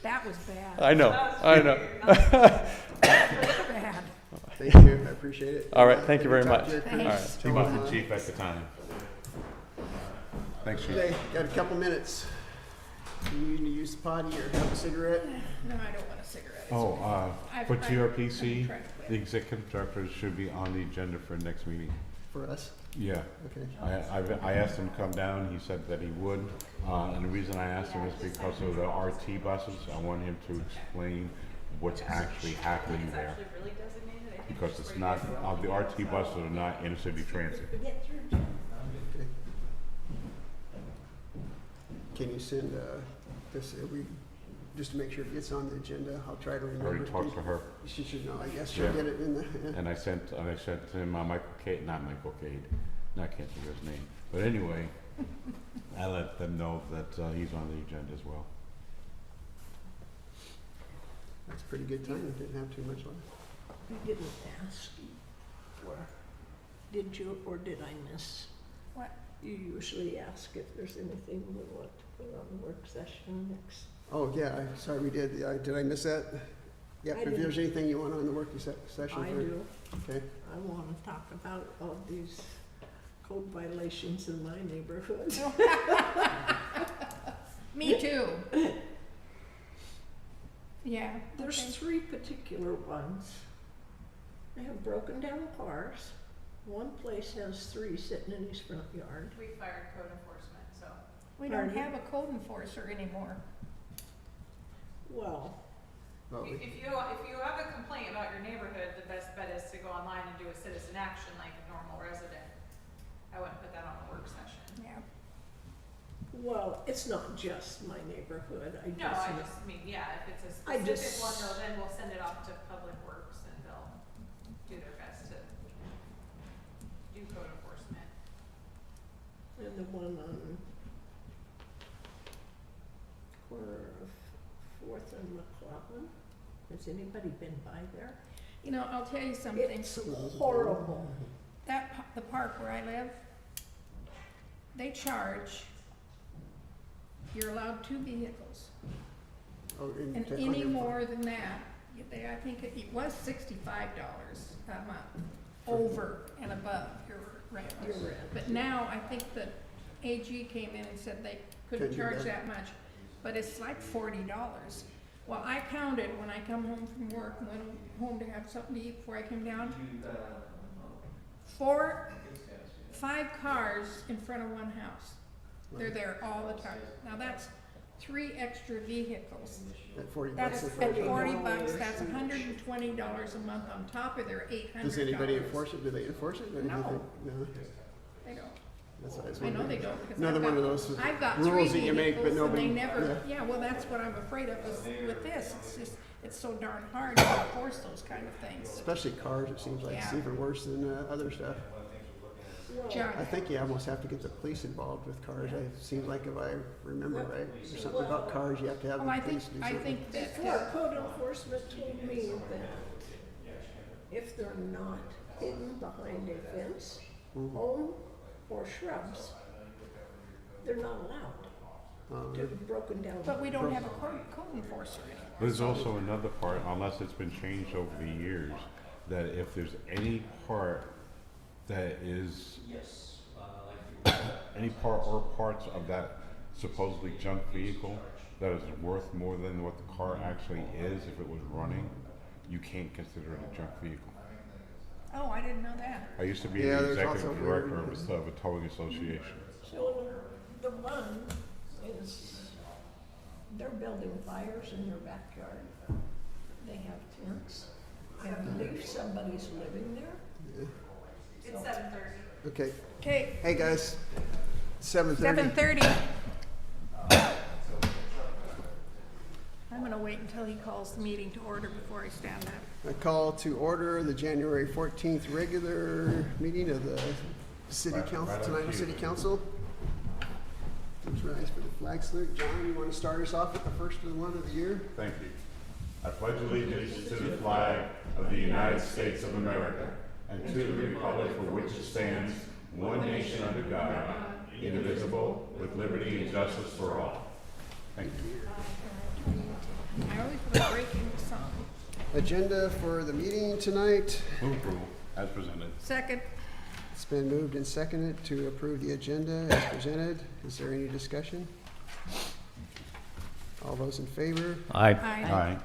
That was bad. I know. Bad. Thank you, I appreciate it. All right, thank you very Talk much. to you, Chris. All right. Thanks. He was the chief at the time. Thanks, chief. Okay, got a couple minutes. Do you need to use the potty or have a cigarette? No, I don't want a cigarette. It's Oh, okay. I've- for I've- TRPC, I've tried to quit. the executive director should be on the agenda for next meeting. For us? Yeah, Okay. I asked him to come down, he said that he would, and the reason I asked him is because of the RT buses, I want him to explain what's actually happening there. Actually really designated, I think. Because it's not, the RT buses are not inner city transit. Okay. Can you send this, just to make sure it gets on the agenda, I'll try to I remember. already talked to her, She should know, I guess she'll Yeah. get it in the, yeah. and I sent him Michael Cade, not Michael Cade, I can't think of his name, but anyway, I let them know that he's on the agenda as well. That's a pretty good time, didn't have too much left. I didn't ask you for, did you or did I miss? What? You usually ask if there's anything we want to put on the work session next. Oh, yeah, sorry we did, did I miss that? Yeah, I if didn't. there's anything you want on the working session. I for- do. Okay, I want to talk about all these code violations in my neighborhood. Me too. Yeah. There's okay. 3 particular ones. They have broken down cars. One place has 3 sitting in his front yard. We fired code enforcement, so. We don't Pardon? have a code enforcer anymore. Well, well, If you have a complaint about your neighborhood, the best bet is to go online and do a citizen action like a normal resident. I wouldn't put that on a work session. Yeah. well, it's not just my neighborhood. No, I just mean, yeah, if it's a I specific just- one, though, then we'll send it off to Public Works and they'll do their best to do code enforcement. And the one on corner of 4th and McClellan. Has anybody been by there? You know, I'll tell you something. It's horrible. The park where I live, they charge, you're allowed 2 vehicles. oh, in- And on any your- more than that, I think it was $65 a month, over and above your rent. Your rent. But now, I think the AG came in and said they couldn't Couldn't do charge that. that much, but it's like $40. Well, I counted when I come home from work, and went home to have something to eat before I came down. 5 cars in front of one house. They're there all the time. Now that's 3 extra vehicles. At 40 bucks. That's a at foot. $40, that's $120 a month on top of their $800. Does anybody enforce it? Do they enforce it? Or do you No. think- No, They don't. that's what I was I know wondering. they don't, because Another I've one of got, those I've got 3 rules that you make, but vehicles and nobody. they never, yeah. yeah, well, that's what I'm afraid of is with this, it's just, it's so darn hard to enforce those kind of things. Especially cars, it seems like it's Yeah. even worse than other stuff. Junk. I think you almost have to get the police involved with cars. It seems like if I remember right, there's something about cars, you have to have Well, the I think, police do I something. think that, Before code enforcement told me that if they're not hidden behind a fence, home, or shrubs, they're not allowed to be broken down. but we don't have a code enforcer anymore. There's also another part, unless it's been changed over the years, that if there's any part that is, any part or parts of that supposedly junk vehicle that is worth more than what the car actually is if it was running, you can't consider it a junk vehicle. Oh, I didn't know that. I used to be Yeah, the there's executive also director weird- of a towing association. So the one is, they're building fires in their backyard. They have tents. I believe somebody's living there. It's 7:30. Okay. Okay, Hey, guys, 7:30. 7:30. I'm gonna wait until he calls the meeting to order before I stand up. I call to order the January 14th regular meeting of the City Council, Tenino City Council. Please rise for the flag salute. John, you want to start us off with the first one of the year? Thank you. I pledge allegiance to the flag of the United States of America and to the republic for which it stands, one nation under God, indivisible, with liberty and justice for all. Thank you. I always was breaking the song. Agenda for the meeting tonight. Move approval as presented. Second. It's been moved and seconded to approve the agenda as presented. Is there any discussion? All those in favor? Aye. Aye.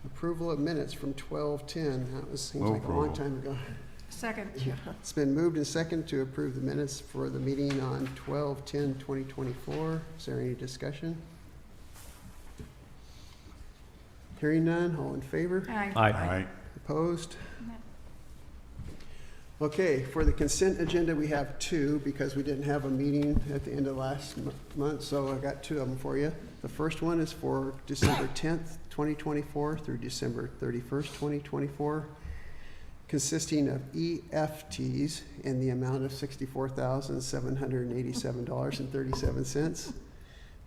Approval of minutes from 12:10. That was, seems Move like a long approval. time ago. Second. It's been moved and seconded to approve the minutes for the meeting on 12/10/2024. Is there any discussion? Hearing none, all in favor? Aye. Aye. Opposed? Okay, for the consent agenda, we have two because we didn't have a meeting at the end of last month, so I got two of them for you. The first one is for December 10th, 2024 through December 31st, 2024, consisting of EFTs in the amount of $64,787.37,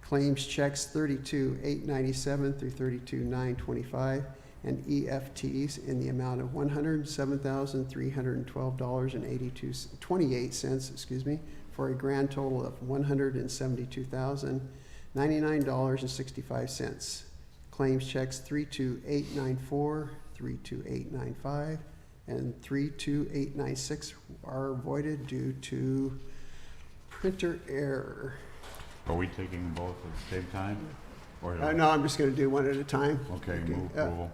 claims checks 32,897 through 32,925, and EFTs in the amount of $107,312.28, for a grand total of $172,099.65. Claims checks 32894, 32895, and 32896 are voided due to printer error. Are we taking both at the same time? Or No, I'm just going to do one at a time. Okay, move approval.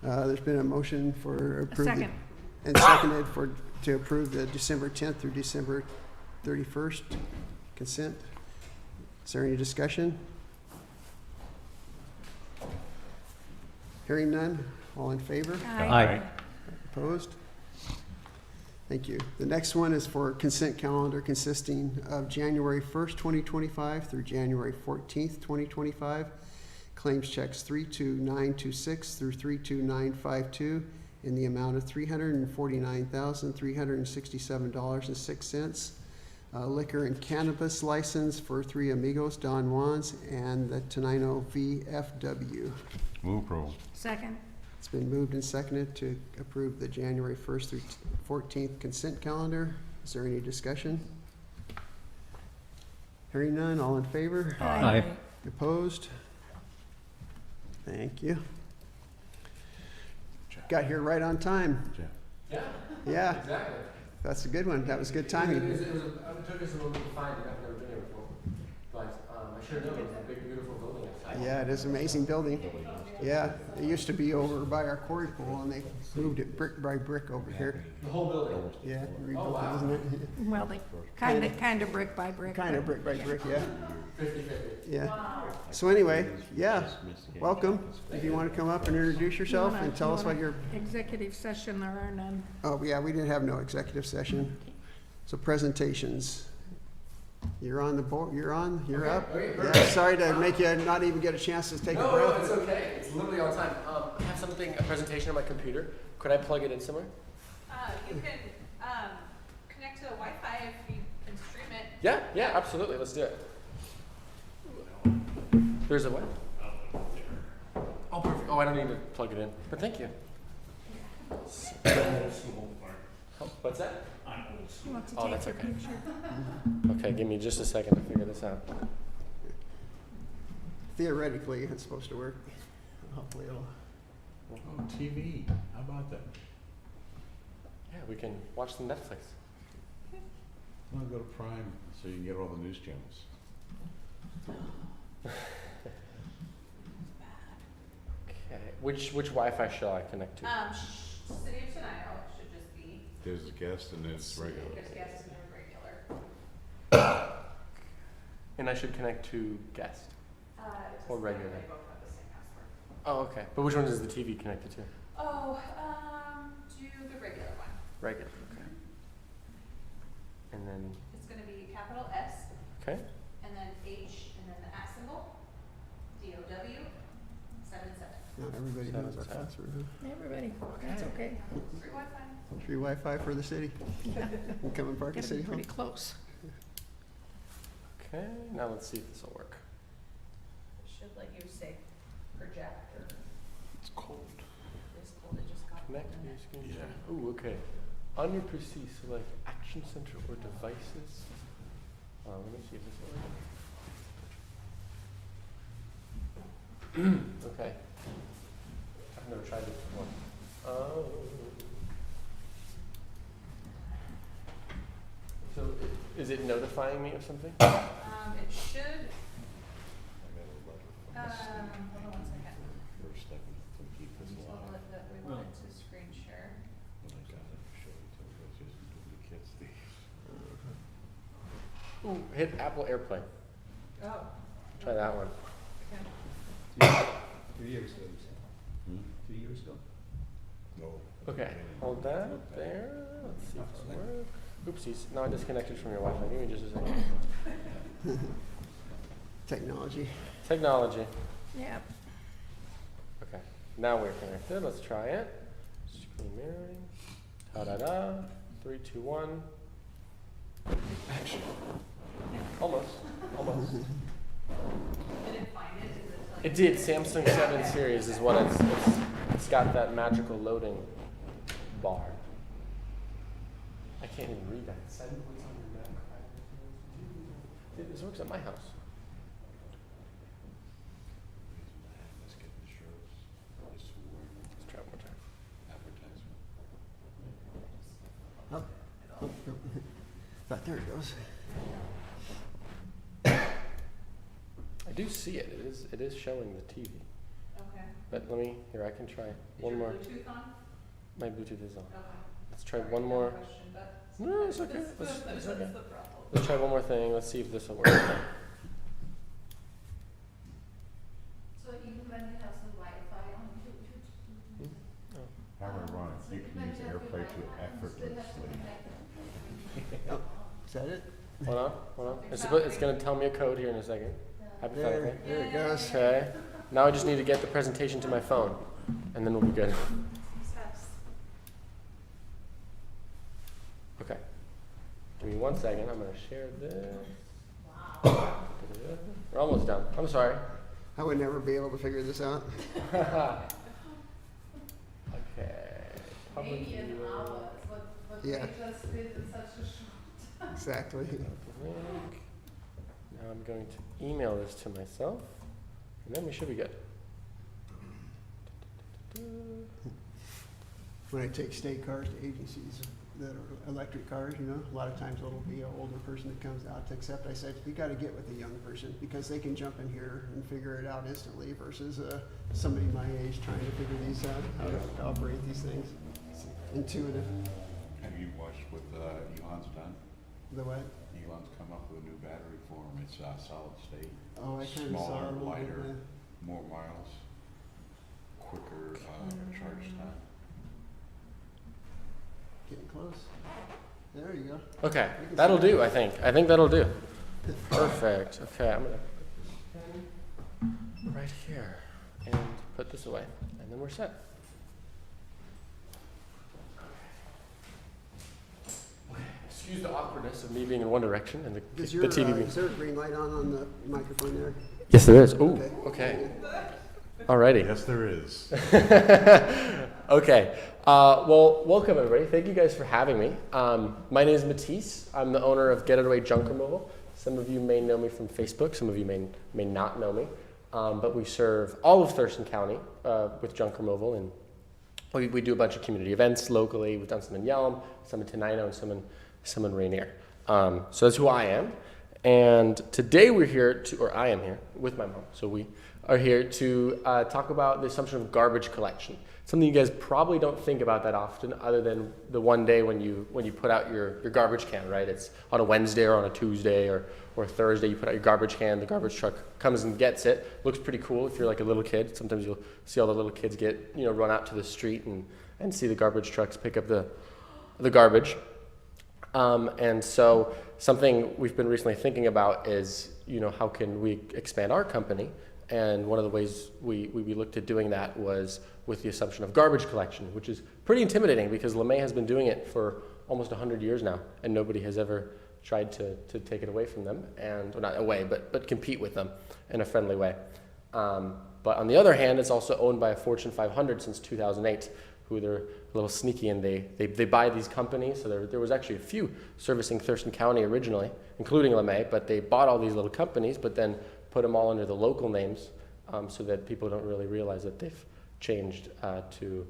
There's been a motion for approval. Second. And seconded to approve the December 10th through December 31st consent. Is there any discussion? Hearing none, all in favor? Aye. Opposed? Thank you. The next one is for consent calendar consisting of January 1st, 2025 through January 14th, 2025. Claims checks 32926 through 32952 in the amount of $349,367.06. Liquor and cannabis license for Three Amigos Don Juan's and the Tenino VFW. Move approval. Second. It's been moved and seconded to approve the January 1st through 14th consent calendar. Is there any discussion? Hearing none, all in favor? Aye. Opposed? Thank you. Got here right on time. Jeff. Yeah, Exactly. that's a good one. That was good timing. It took us a little bit to find it. I've never been here before. But I sure know it's a big, beautiful building outside. Yeah, it is an amazing building. Yeah, it used to be over by our quarry pool and they moved it brick by brick over here. The whole building. Yeah, rebuilt it, wow. isn't it? Well, they kind of brick by brick. Kind of brick by brick, yeah. 50-50. Yeah. So anyway, yeah, welcome. If you want to come up and introduce yourself and tell us what you're, Executive session, there are none. oh, yeah, we didn't have no executive session. So presentations. You're on the board, you're on, you're Okay, up. okay, Yeah, perfect. sorry to make you not even get a chance to take a No, breath. it's okay. It's literally on time. I have a presentation on my computer. Could I plug it in somewhere? You can, connect to the Wi-Fi if you can stream it. Yeah, absolutely. Let's do it. There's a what? Oh, perfect. Oh, I don't need to plug it in. But thank you. Oh, what's that? You want to Oh, take that's your okay. picture? Okay, give me just a second to figure this out. Theoretically, it's supposed to work. Hopefully it'll. Oh, TV. How about that? Yeah, we can watch some Netflix. I'll go to Prime so you can get all the news channels. Okay. Which Wi-Fi shall I connect to? City of Tenino should just be, There's a guest and it's regular. there's guests and there's regular. And I should connect to guest. Or regular. They both have the same password. Oh, okay. But which one is the TV connected to? Oh, do the regular one. Regular. Okay. And then, It's gonna be capital S, okay. and then H, and then the @ symbol, DOW, 77. All Everybody knows our 7. password, huh? Everybody, that's okay. Free Wi-Fi. Free Wi-Fi for the city. And come and park at Gotta City be Hall. pretty close. Okay, now let's see if this will work. Should let you say project or It's cold. this cold, it just got. Connect to your screen. Yeah. share. Ooh, okay. On your PC, select Action Center or Devices. Let me see if this will work. Okay. I've never tried this before. Oh. So is it notifying me of something? It should, I got a letter from the state. hold on one second. First, I can keep this Told locked. it that we wanted to screen share. When I got it, show it to the just duplicates these. Ooh, hit Apple AirPlay. Oh. Try that one. 2 years ago, you said. Hmm? 2 years ago. No. Okay, hold that there. Let's see if this works. Oopsies, now I disconnected from your Wi-Fi. Give me just a second. Technology. Technology. Yeah, Okay, now we're connected. Let's try it. Screen mirroring. Ta-da-da. 3, 2, 1. Action. Almost. Almost. Did it find it? Is it like? It did. Samsung 7 Series is what it's got that magical loading bar. I can't even read that. 7 points on your Mac. This works at my house. Let's get the shirts. This is where Let's try it one more time. advertisement. Oh, oh, oh. But there it goes. I do see it. It is showing the TV. Okay. But let me, here, I can try Is one your more. Bluetooth on? My Bluetooth is on. Okay. Let's try Sorry, one dumb more. question, but No, it's okay. that's It's that's okay. the problem. Let's try one more thing. Let's see if this will work. So even when you have some Wi-Fi on Bluetooth? How ironic, you can use AirPlay to effortlessly. Is that it? Hold on, hold on. It's going to tell me a code here in a second. Hypothetically. There it goes. Okay. Now I just need to get the presentation to my phone, and then we'll be good. Okay. Give me 1 second. I'm going to share this. We're almost done. I'm sorry. I would never be able to figure this out. Okay. Public Maybe an viewer. hour, but we Yeah. just did in such a short. Exactly. Link. Now I'm going to email this to myself, and then we should be good. When I take state cars to agencies that are electric cars, you know, a lot of times it'll be an older person that comes out to accept. I said, you gotta get with a young person because they can jump in here and figure it out instantly versus somebody my age trying to figure these out, how to operate these things. It's intuitive. Have you watched what Elon's done? The way, Elon's come up with a new battery for him. It's solid state. oh, I kind of saw a Smaller, little bit lighter, of more miles, quicker charge time. getting close. There you go. Okay, that'll do, I think. I think that'll do. Perfect. Okay, I'm gonna put this pen right here and put this away, and then we're set. Excuse the awkwardness of me being in one direction and the Is your, TV being. is there a green light on the microphone there? Yes, there is. Ooh, Okay. okay. Alrighty. Yes, there is. Okay. Well, welcome everybody. Thank you guys for having me. My name is Matisse. I'm the owner of Get It Away Junk Removal. Some of you may know me from Facebook. Some of you may not know me. But we serve all of Thurston County with junk removal, and we do a bunch of community events locally. We've done some in Yelm, some in Tenino, and some in Rainier. So that's who I am. And today we're here to, or I am here with my mom. So we are here to talk about the assumption of garbage collection. Something you guys probably don't think about that often, other than the one day when you put out your garbage can, right? It's on a Wednesday or on a Tuesday or a Thursday. You put out your garbage can. The garbage truck comes and gets it. Looks pretty cool if you're like a little kid. Sometimes you'll see all the little kids get run out to the street and see the garbage trucks pick up the garbage. And so something we've been recently thinking about is how can we expand our company And one of the ways we looked at doing that was with the assumption of garbage collection, which is pretty intimidating because LeMay has been doing it for almost 100 years now, and nobody has ever tried to take it away from them, and well, not away, but compete with them in a friendly way. But on the other hand, it's also owned by a Fortune 500 since 2008, who they're a little sneaky, and they buy these companies. So there was actually a few servicing Thurston County originally, including LeMay, but they bought all these little companies, but then put them all under the local names, so that people don't really realize that they've changed to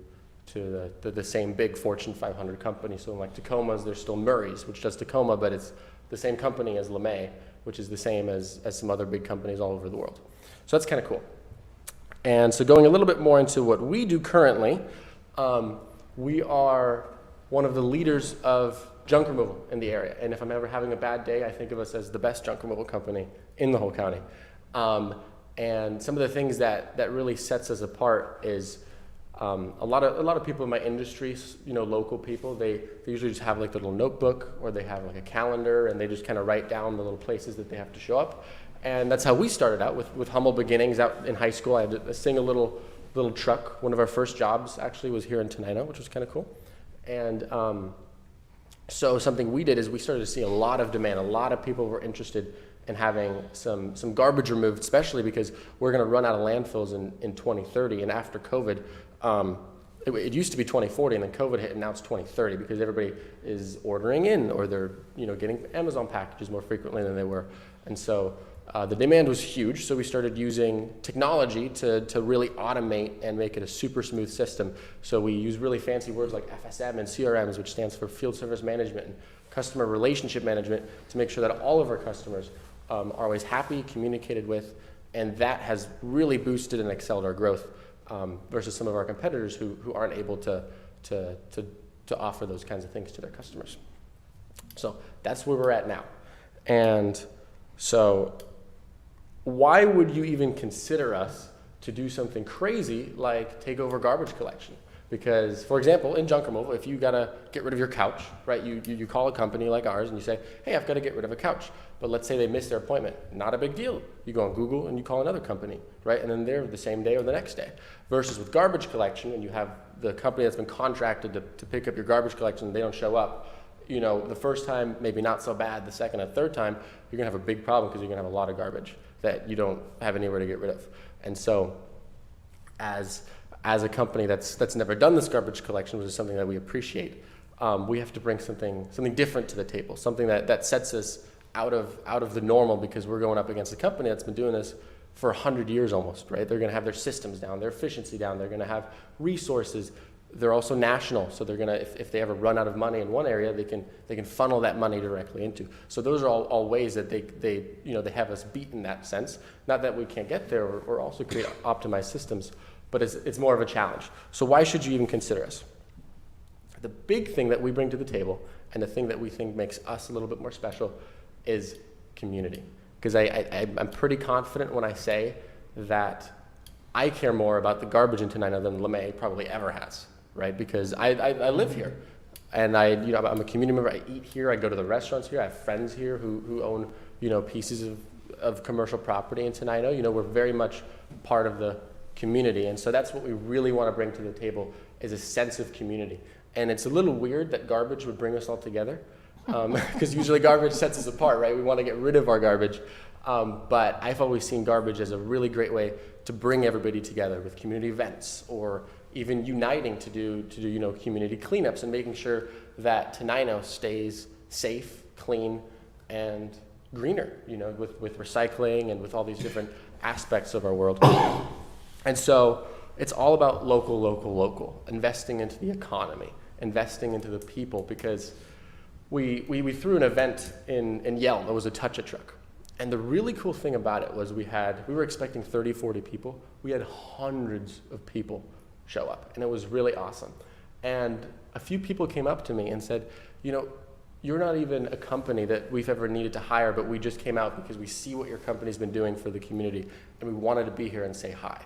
the same big Fortune 500 company. So in like Tacoma's, there's still Murray's, which does Tacoma, but it's the same company as LeMay, which is the same as some other big companies all over the world. So that's kind of cool. And so going a little bit more into what we do currently, we are one of the leaders of junk removal in the area. And if I'm ever having a bad day, I think of us as the best junk removal company in the whole county. And some of the things that really sets us apart is a lot of people in my industry, local people, they usually just have like a little notebook, or they have like a calendar, and they just kind of write down the little places that they have to show up. And that's how we started out with humble beginnings. Out in high school, I had to sing a little truck. One of our first jobs actually was here in Tenino, which was kind of cool. And so something we did is we started to see a lot of demand. A lot of people were interested in having some garbage removed, especially because we're going to run out of landfills in 2030. And after COVID, it used to be 2040, and then COVID hit, and now it's 2030 because everybody is ordering in, or they're getting Amazon packages more frequently than they were. And so the demand was huge, so we started using technology to really automate and make it a super smooth system. So we use really fancy words like FSM and CRMs, which stands for Field Service Management and Customer Relationship Management, to make sure that all of our customers are always happy, communicated with, and that has really boosted and excelled our growth versus some of our competitors who aren't able to offer those kinds of things to their customers. So that's where we're at now. And so why would you even consider us to do something crazy like take over garbage collection? Because, for example, in junk removal, if you gotta get rid of your couch, right, you call a company like ours and you say, hey, I've got to get rid of a couch. But let's say they miss their appointment. Not a big deal. You go on Google and you call another company, right? And then they're the same day or the next day. Versus with garbage collection, when you have the company that's been contracted to pick up your garbage collection and they don't show up, the first time, maybe not so bad. The second and third time, you're gonna have a big problem because you're gonna have a lot of garbage that you don't have anywhere to get rid of. And so as a company that's never done this garbage collection, which is something that we appreciate, we have to bring something different to the table, something that sets us out of the normal, because we're going up against a company that's been doing this for 100 years almost, right? They're gonna have their systems down, their efficiency down, they're gonna have resources. They're also national, so they're gonna, if they ever run out of money in one area, they can funnel that money directly into. So those are all ways that they have us beat in that sense. Not that we can't get there or also create optimized systems, but it's more of a challenge. So why should you even consider us? The big thing that we bring to the table, and the thing that we think makes us a little bit more special, is community. Because I'm pretty confident when I say that I care more about the garbage in Tenino than LeMay probably ever has, right? Because I live here, and I'm a community member. I eat here. I go to the restaurants here. I have friends here who own pieces of commercial property in Tenino. We're very much part of the community, and so that's what we really want to bring to the table, is a sense of community. And it's a little weird that garbage would bring us all together, because usually garbage sets us apart, right? We want to get rid of our garbage, but I've always seen garbage as a really great way to bring everybody together with community events, or even uniting to do community cleanups and making sure that Tenino stays safe, clean, and greener, with recycling and with all these different aspects of our world. And so it's all about local, investing into the economy, investing into the people, because we threw an event in Yale that was a touch-a truck. And the really cool thing about it was we were expecting 30, 40 people. We had hundreds of people show up, and it was really awesome. And a few people came up to me and said, you're not even a company that we've ever needed to hire, but we just came out because we see what your company's been doing for the community, and we wanted to be here and say hi.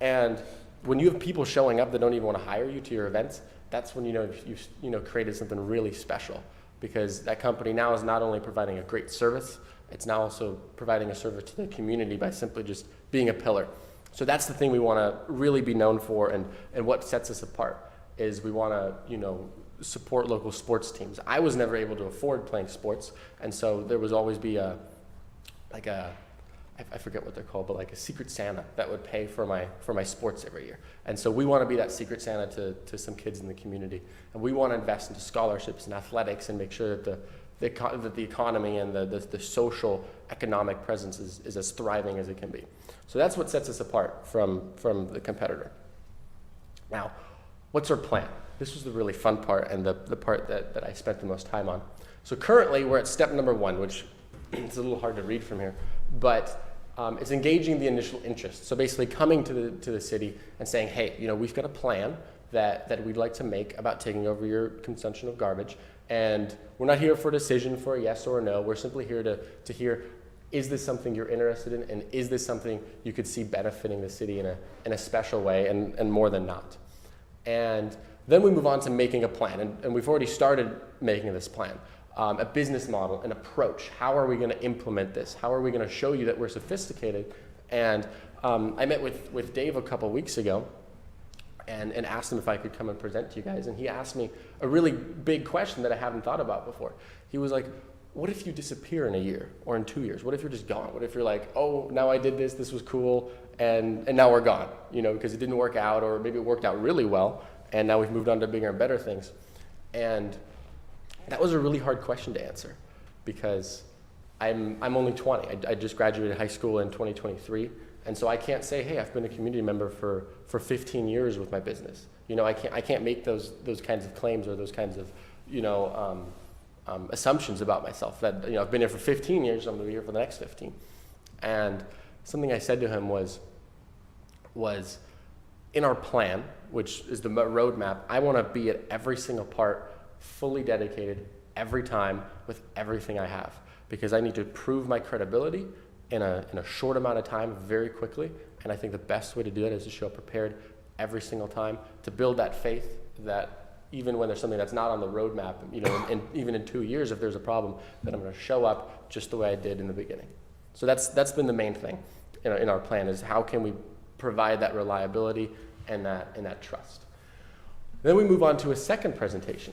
And when you have people showing up that don't even want to hire you to your events, that's when you've created something really special. because that company now is not only providing a great service, it's now also providing a service to the community by simply just being a pillar. So that's the thing we want to really be known for, and what sets us apart is we want to, support local sports teams. I was never able to afford playing sports, and so there was always be I forget what they're called, but like a secret Santa that would pay for my sports every year. And so we want to be that secret Santa to some kids in the community, and we want to invest into scholarships and athletics and make sure that the economy and the social economic presence is as thriving as it can be. So that's what sets us apart from the competitor. Now, what's our plan? This was the really fun part, and the part that I spent the most time on. So currently we're at step number 1, which it's a little hard to read from here, but it's engaging the initial interest. So basically coming to the city and saying, hey, we've got a plan that we'd like to make about taking over your consumption of garbage. And we're not here for a decision for a yes or a no. We're simply here to hear, is this something you're interested in? And is this something you could see benefiting the city in a special way and more than not? And then we move on to making a plan. And we've already started making this plan. A business model, an approach. How are we going to implement this? How are we going to show you that we're sophisticated? And I met with Dave a couple weeks ago and asked him if I could come and present to you guys. And he asked me a really big question that I haven't thought about before. He was like, what if you disappear in a year or in 2 years? What if you're just gone? What if you're like, oh, now I did this was cool, and now we're gone, because it didn't work out, or maybe it worked out really well, and now we've moved on to bigger and better things. And that was a really hard question to answer, because I'm only 20. I just graduated high school in 2023, and so I can't say, hey, I've been a community member for 15 years with my business. I can't make those kinds of claims or those kinds of assumptions about myself. That I've been here for 15 years, I'm going to be here for the next 15. And something I said to him was in our plan, which is the roadmap, I want to be at every single part, fully dedicated every time with everything I have, because I need to prove my credibility in a short amount of time very quickly. And I think the best way to do that is to show up prepared every single time, to build that faith that even when there's something that's not on the roadmap, and even in 2 years, if there's a problem, that I'm going to show up just the way I did in the beginning. So that's been the main thing in our plan, is how can we provide that reliability and that trust. Then we move on to a second presentation,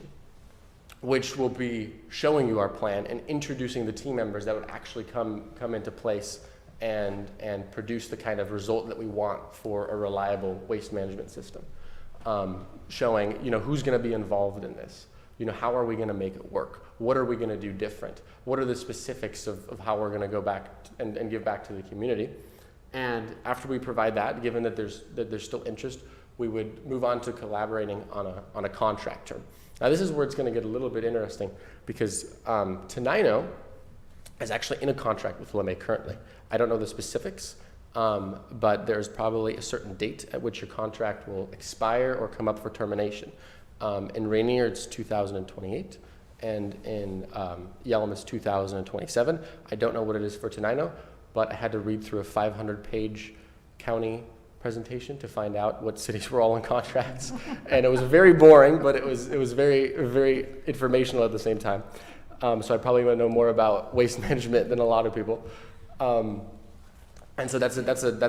which will be showing you our plan and introducing the team members that would actually come into place and produce the kind of result that we want for a reliable waste management system. Showing, who's going to be involved in this. How are we going to make it work? What are we going to do different? What are the specifics of how we're going to go back and give back to the community? And after we provide that, given that there's still interest, we would move on to collaborating on a contract term. Now this is where it's going to get a little bit interesting, because Tenino is actually in a contract with LeMay currently. I don't know the specifics, but there's probably a certain date at which your contract will expire or come up for termination. In Rainier, it's 2028, and in Yelm, it's 2027. I don't know what it is for Tenino, but I had to read through a 500-page county presentation to find out what cities were all in contracts, and it was very boring, but it was very, very informational at the same time. So I probably want to know more about waste management than a lot of people. And so that's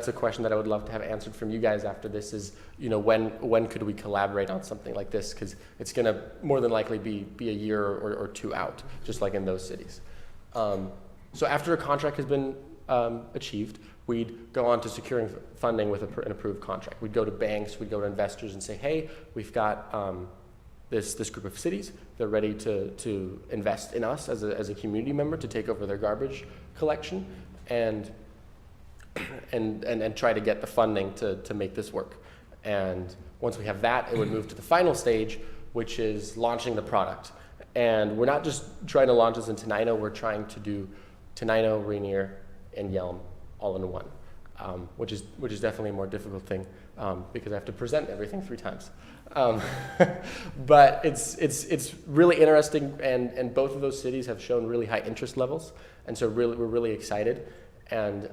a question that I would love to have answered from you guys after this is, when could we collaborate on something like this? Because it's going to more than likely be a year or two out, just like in those cities. So after a contract has been achieved, we'd go on to securing funding with an approved contract. We'd go to banks, we'd go to investors and say, hey, we've got this group of cities. They're ready to invest in us as a community member to take over their garbage collection and try to get the funding to make this work. And once we have that, it would move to the final stage, which is launching the product. And we're not just trying to launch this in Tenino, we're trying to do Tenino, Rainier, and Yelm all in one, which is definitely a more difficult thing because I have to present everything 3 times. But it's really interesting, and both of those cities have shown really high interest levels, and so we're really excited. And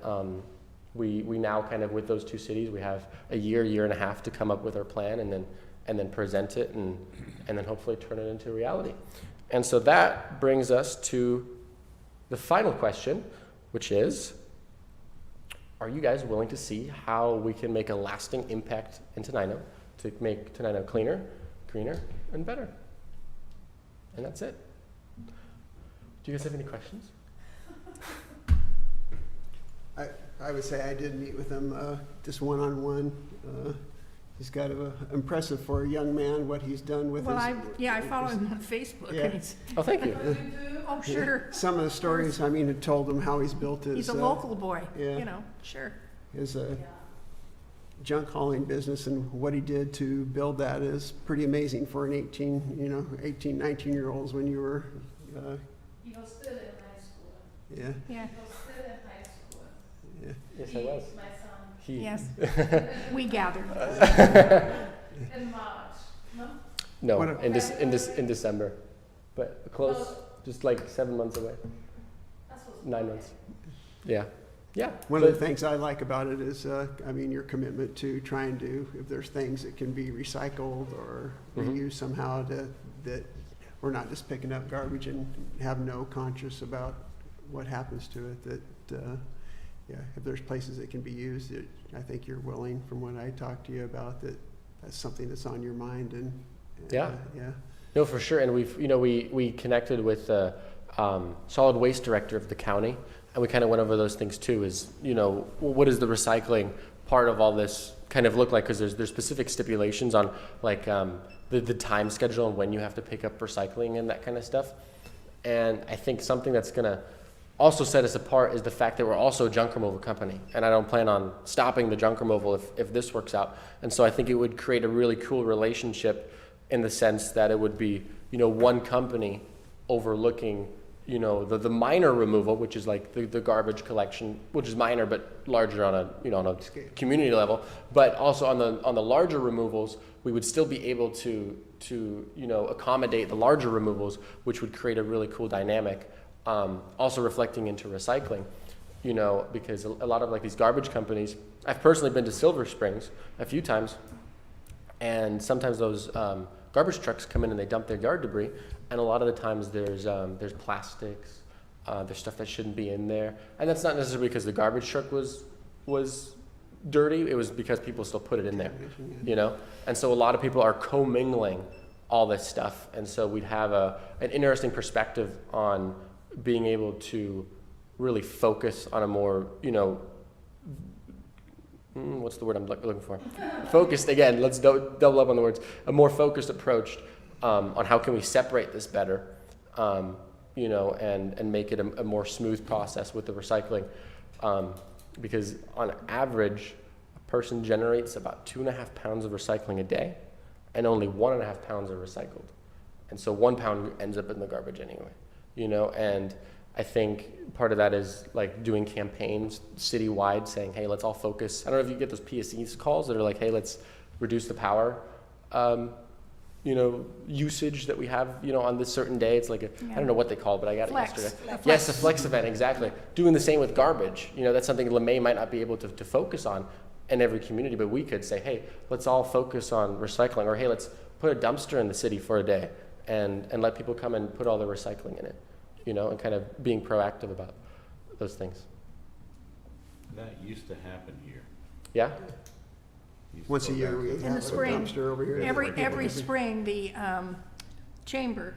we now kind of, with those 2 cities, we have a year and a half to come up with our plan and then present it and then hopefully turn it into reality. And so that brings us to the final question, which is, are you guys willing to see how we can make a lasting impact in Tenino to make Tenino cleaner, greener, and better? And that's it. Do you guys have any questions? I would say I did meet with him just one-on-one. He's got impressive for a young man what he's done with Well, his. I follow him on Facebook, Yeah. and he's, Oh, thank you. oh, sure. Some of the stories, I mean, it told him how he's built his. He's a local boy, yeah. you know, sure. His junk hauling business and what he did to build that is pretty amazing for an 18, 19-year-olds when you were, He was still in high school. yeah, Yeah, He was still in high school. yeah. Yes, I was. My son. He. yes. We gathered. In March, no? No, What in December, but close, just like 7 months away, That was 9 months. Yeah, yeah. One of the things I like about it is, your commitment to trying to, if there's things that can be recycled or reused somehow, that we're not just picking up garbage and have no conscience about what happens to it. That, if there's places that can be used, I think you're willing, from what I talked to you about, that's something that's on your mind and Yeah. yeah. No, for sure. And we connected with the solid waste director of the county, and we kind of went over those things too. Is what does the recycling part of all this kind of look like? Because there's specific stipulations on like the time schedule and when you have to pick up recycling and that kind of stuff. And I think something that's gonna also set us apart is the fact that we're also a junk removal company, and I don't plan on stopping the junk removal if this works out. And so I think it would create a really cool relationship in the sense that it would be, one company overlooking, the minor removal, which is like the garbage collection, which is minor but larger on a community level. But also on the larger removals, we would still be able to accommodate the larger removals, which would create a really cool dynamic. Also reflecting into recycling, because a lot of like these garbage companies, I've personally been to Silver Springs a few times, and sometimes those garbage trucks come in and they dump their yard debris, and a lot of the times there's plastics, there's stuff that shouldn't be in there, and that's not necessarily because the garbage truck was dirty. It was because people still put it in there, and so a lot of people are commingling all this stuff, and so we'd have an interesting perspective on being able to really focus on a more, what's the word I'm looking for? Focused, again, let's double up on the words. A more focused approach on how can we separate this better, and make it a more smooth process with the recycling. Because on average, a person generates about 2.5 pounds of recycling a day, and only 1.5 pounds are recycled. And so 1 pound ends up in the garbage anyway. And I think part of that is like doing campaigns citywide saying, hey, let's all focus. I don't know if you get those PSEs calls that are like, hey, let's reduce the power, usage that we have, on this certain day. It's like I don't know what they call it, but I got Flex. it yesterday. The Yes, flex. a flex event, exactly. Doing the same with garbage. That's something LeMay might not be able to focus on in every community, but we could say, hey, let's all focus on recycling, or hey, let's put a dumpster in the city for a day and let people come and put all their recycling in it. And kind of being proactive about those things. That used to happen here. Yeah? Used to Once a go year, back we to- In the have a spring. dumpster over here. Every spring, the chamber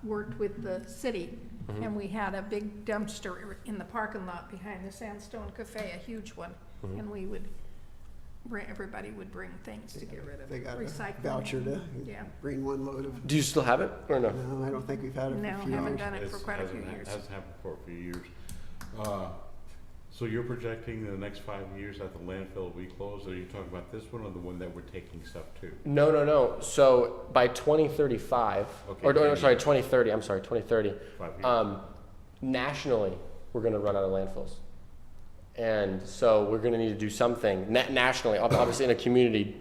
worked with the city, and we had a big dumpster in the parking lot behind the Sandstone Cafe, a huge one, and we would everybody would bring things to get rid of They got a recycling. voucher to Yeah. bring one load of, Do you still have it or no? no, I don't think we've had it for No, a few haven't years. done it for quite a few years. Hasn't happened for a few years. So you're projecting the next 5 years that the landfill will be closed? Are you talking about this one or the one that we're taking stuff to? No. So by 2035, Okay, or maybe. sorry, 2030, 2030, 5 years? nationally, we're going to run out of landfills. And so we're going to need to do something nationally, obviously in a community,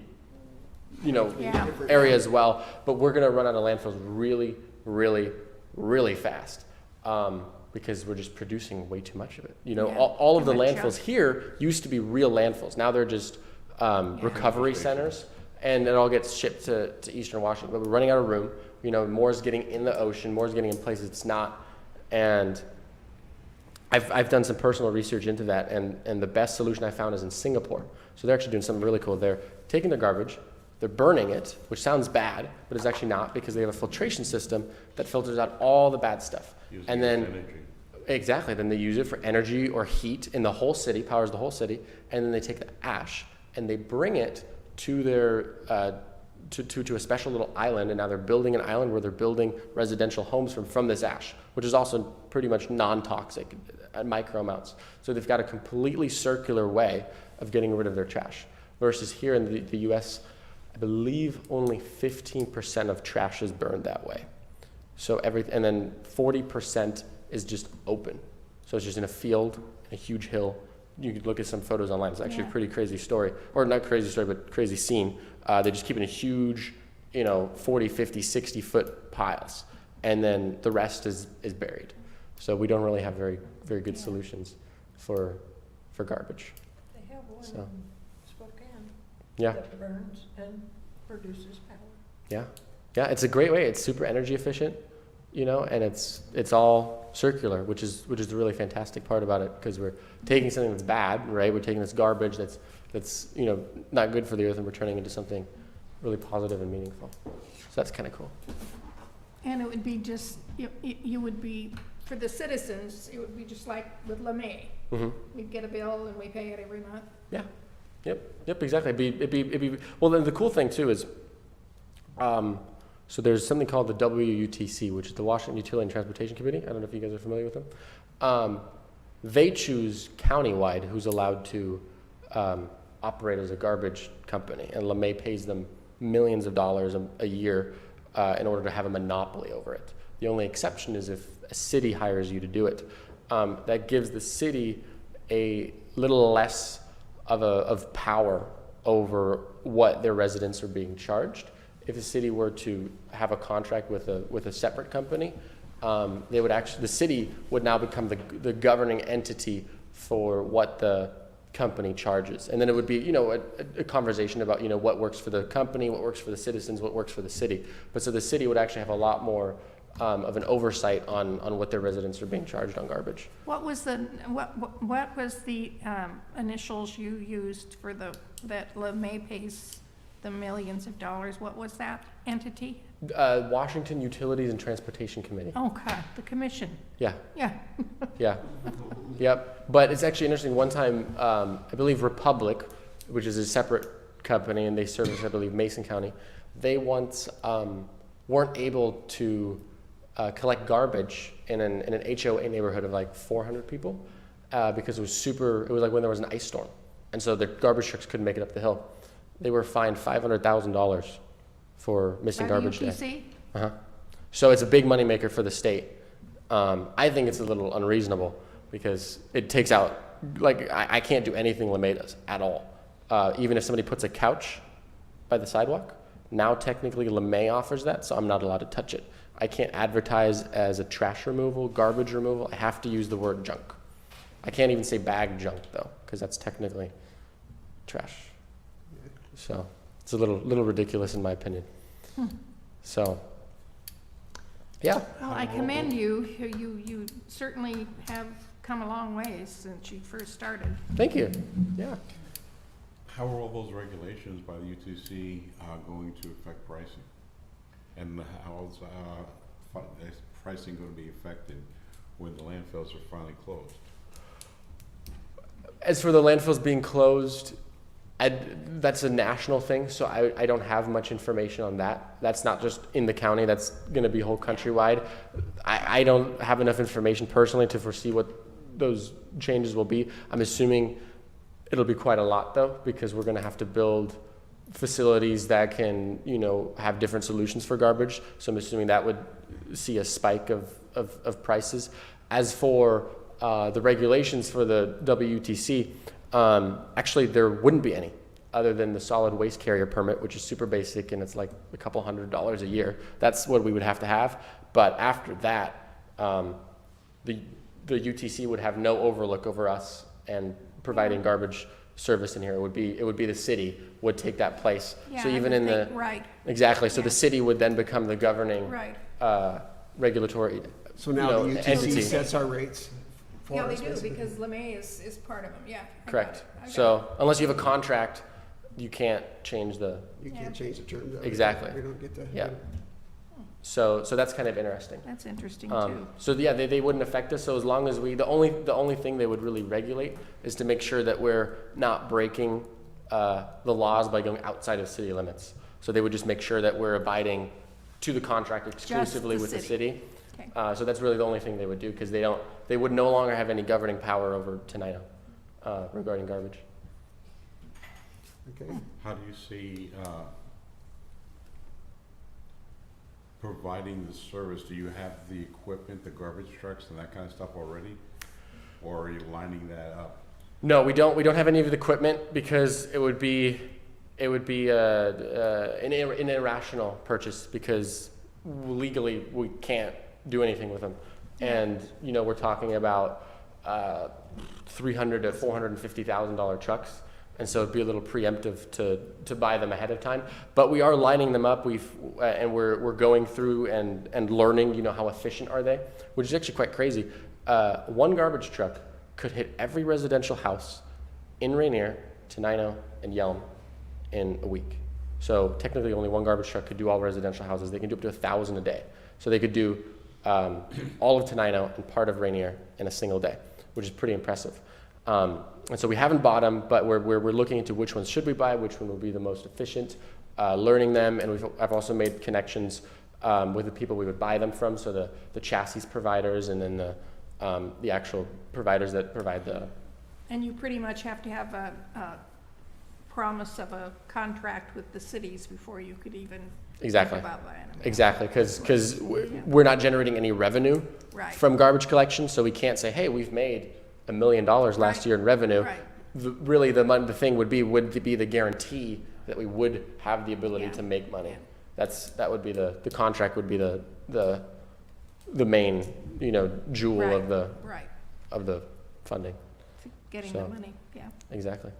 Yeah. area as well. But we're going to run out of landfills really, really, really fast because we're just producing way too much of it. Yeah, All of too the much landfills here used to be real landfills. Now they're just recovery Stations. centers. and it all gets shipped to Eastern Washington. But we're running out of room. More is getting in the ocean, more is getting in places it's not. And I've done some personal research into that, and the best solution I found is in Singapore. So they're actually doing something really cool. They're taking their garbage, they're burning it, which sounds bad, but it's actually not, because they have a filtration system that filters out all the bad stuff. Using And then energy. Exactly. Then they use it for energy or heat in the whole city, powers the whole city, and then they take the ash and they bring it to their to a special little island, and now they're building an island where they're building residential homes from this ash, which is also pretty much non-toxic at micro amounts. So they've got a completely circular way of getting rid of their trash. Versus here in the U.S., I believe only 15% of trash is burned that way. So and then 40% is just open. So it's just in a field, a huge hill. You could look at some photos online. It's actually a pretty crazy story, or not crazy story, but crazy scene. They just keep it in huge, 40, 50, 60 foot piles. And then the rest is buried. So we don't really have very, very good solutions for garbage. They have one So. in Spokane Yeah. that burns and produces power. Yeah, it's a great way. It's super energy efficient, and it's all circular, which is the really fantastic part about it, because we're taking something that's bad, right? We're taking this garbage that's not good for the earth, and we're turning it into something really positive and meaningful. So that's kind of cool. And it would be just, you would be, for the citizens, it would be just like with LeMay. Mm-hmm. We'd get a bill and we pay it every month. Yeah. Yep. Exactly. It'd be. Well, then the cool thing too is, so there's something called the WUTC, which is the Washington Utility and Transportation Committee. I don't know if you guys are familiar with them. They choose countywide who's allowed to operate as a garbage company, and LeMay pays them millions of dollars a year in order to have a monopoly over it. The only exception is if a city hires you to do it. That gives the city a little less of power over what their residents are being charged. If a city were to have a contract with a separate company, the city would now become the governing entity for what the company charges. And then it would be, a conversation about, what works for the company, what works for the citizens, what works for the city. But so the city would actually have a lot more of an oversight on what their residents are being charged on garbage. What was the initials you used for that LeMay pays the millions of dollars? What was that entity? Washington Utilities and Transportation Committee. Okay, the commission. Yeah. Yeah. Yeah. Yep. But it's actually interesting. One time, I believe Republic, which is a separate company, and they service, I believe, Mason County, they once weren't able to collect garbage in an HOA neighborhood of like 400 people because it was like when there was an ice storm. And so the garbage trucks couldn't make it up the hill. They were fined $500,000 for missing garbage day. UTC? Uh-huh. So it's a big moneymaker for the state. I think it's a little unreasonable because it takes out, I can't do anything LeMay does at all. Even if somebody puts a couch by the sidewalk, now technically LeMay offers that, so I'm not allowed to touch it. I can't advertise as a trash removal, garbage removal. I have to use the word junk. I can't even say bag junk though, because that's technically trash. So it's a little ridiculous in my opinion. So, yeah. Well, I commend you. You certainly have come a long way since you first started. Thank you. Yeah. How are all those regulations by the UTC going to affect pricing? And how's pricing going to be affected when the landfills are finally closed? As for the landfills being closed, that's a national thing, so I don't have much information on that. That's not just in the county, that's going to be whole countrywide. I don't have enough information personally to foresee what those changes will be. I'm assuming it'll be quite a lot though, because we're going to have to build facilities that can, have different solutions for garbage. So I'm assuming that would see a spike of prices. As for the regulations for the WUTC, actually there wouldn't be any other than the solid waste carrier permit, which is super basic and it's like a couple $100s a year. That's what we would have to have. But after that, the UTC would have no overlook over us and providing garbage service in here. It would be the city would take that place. Yeah, So I even would in the, think- Right, exactly, so Yeah. the city would then become the governing right. regulatory, So now you the know, UTC entity. sets our rates for Yeah, us, they do, basically. because LeMay is part of them, yeah. I got Correct. it, I got So unless you have a contract, you can't change the, You can't change the terms of it. Exactly. We don't get to. yeah. So that's kind of interesting. it. That's interesting, too. So yeah, they wouldn't affect us. So as long as the only thing they would really regulate is to make sure that we're not breaking the laws by going outside of city limits. So they would just make sure that we're abiding to the contract exclusively the with the city. city. Okay. So that's really the only thing they would do, because they would no longer have any governing power over Tenino regarding garbage. Okay. How do you see providing the service? Do you have the equipment, the garbage trucks and that kind of stuff already? Or are you lining that up? No, we don't have any of the equipment, because it would be an irrational purchase, because legally we can't do anything with them. And we're talking about $300,000 to $450,000 trucks, and so it'd be a little preemptive to buy them ahead of time. But we are lining them up. And we're going through and learning, how efficient are they, which is actually quite crazy. One garbage truck could hit every residential house in Rainier, Tenino, and Yelm in a week. So technically only one garbage truck could do all residential houses. They can do up to 1,000 a day. So they could do all of Tenino and part of Rainier in a single day, which is pretty impressive. And so we haven't bought them, but we're looking into which ones should we buy, which one will be the most efficient, learning them. And I've also made connections with the people we would buy them from, so the chassis providers, and then the actual providers that provide the. And you pretty much have to have a promise of a contract with the cities before you could even Exactly. think about buying them. Exactly, because we're not generating any revenue Right. from garbage collection, so we can't say, hey, we've made $1 million last Right. year in revenue. Right. Really, the thing would be the guarantee that we would have the ability Yeah. to make money. Yeah. That would be the contract would be the main jewel Right. of Right, the funding. getting So. the money, yeah. Exactly.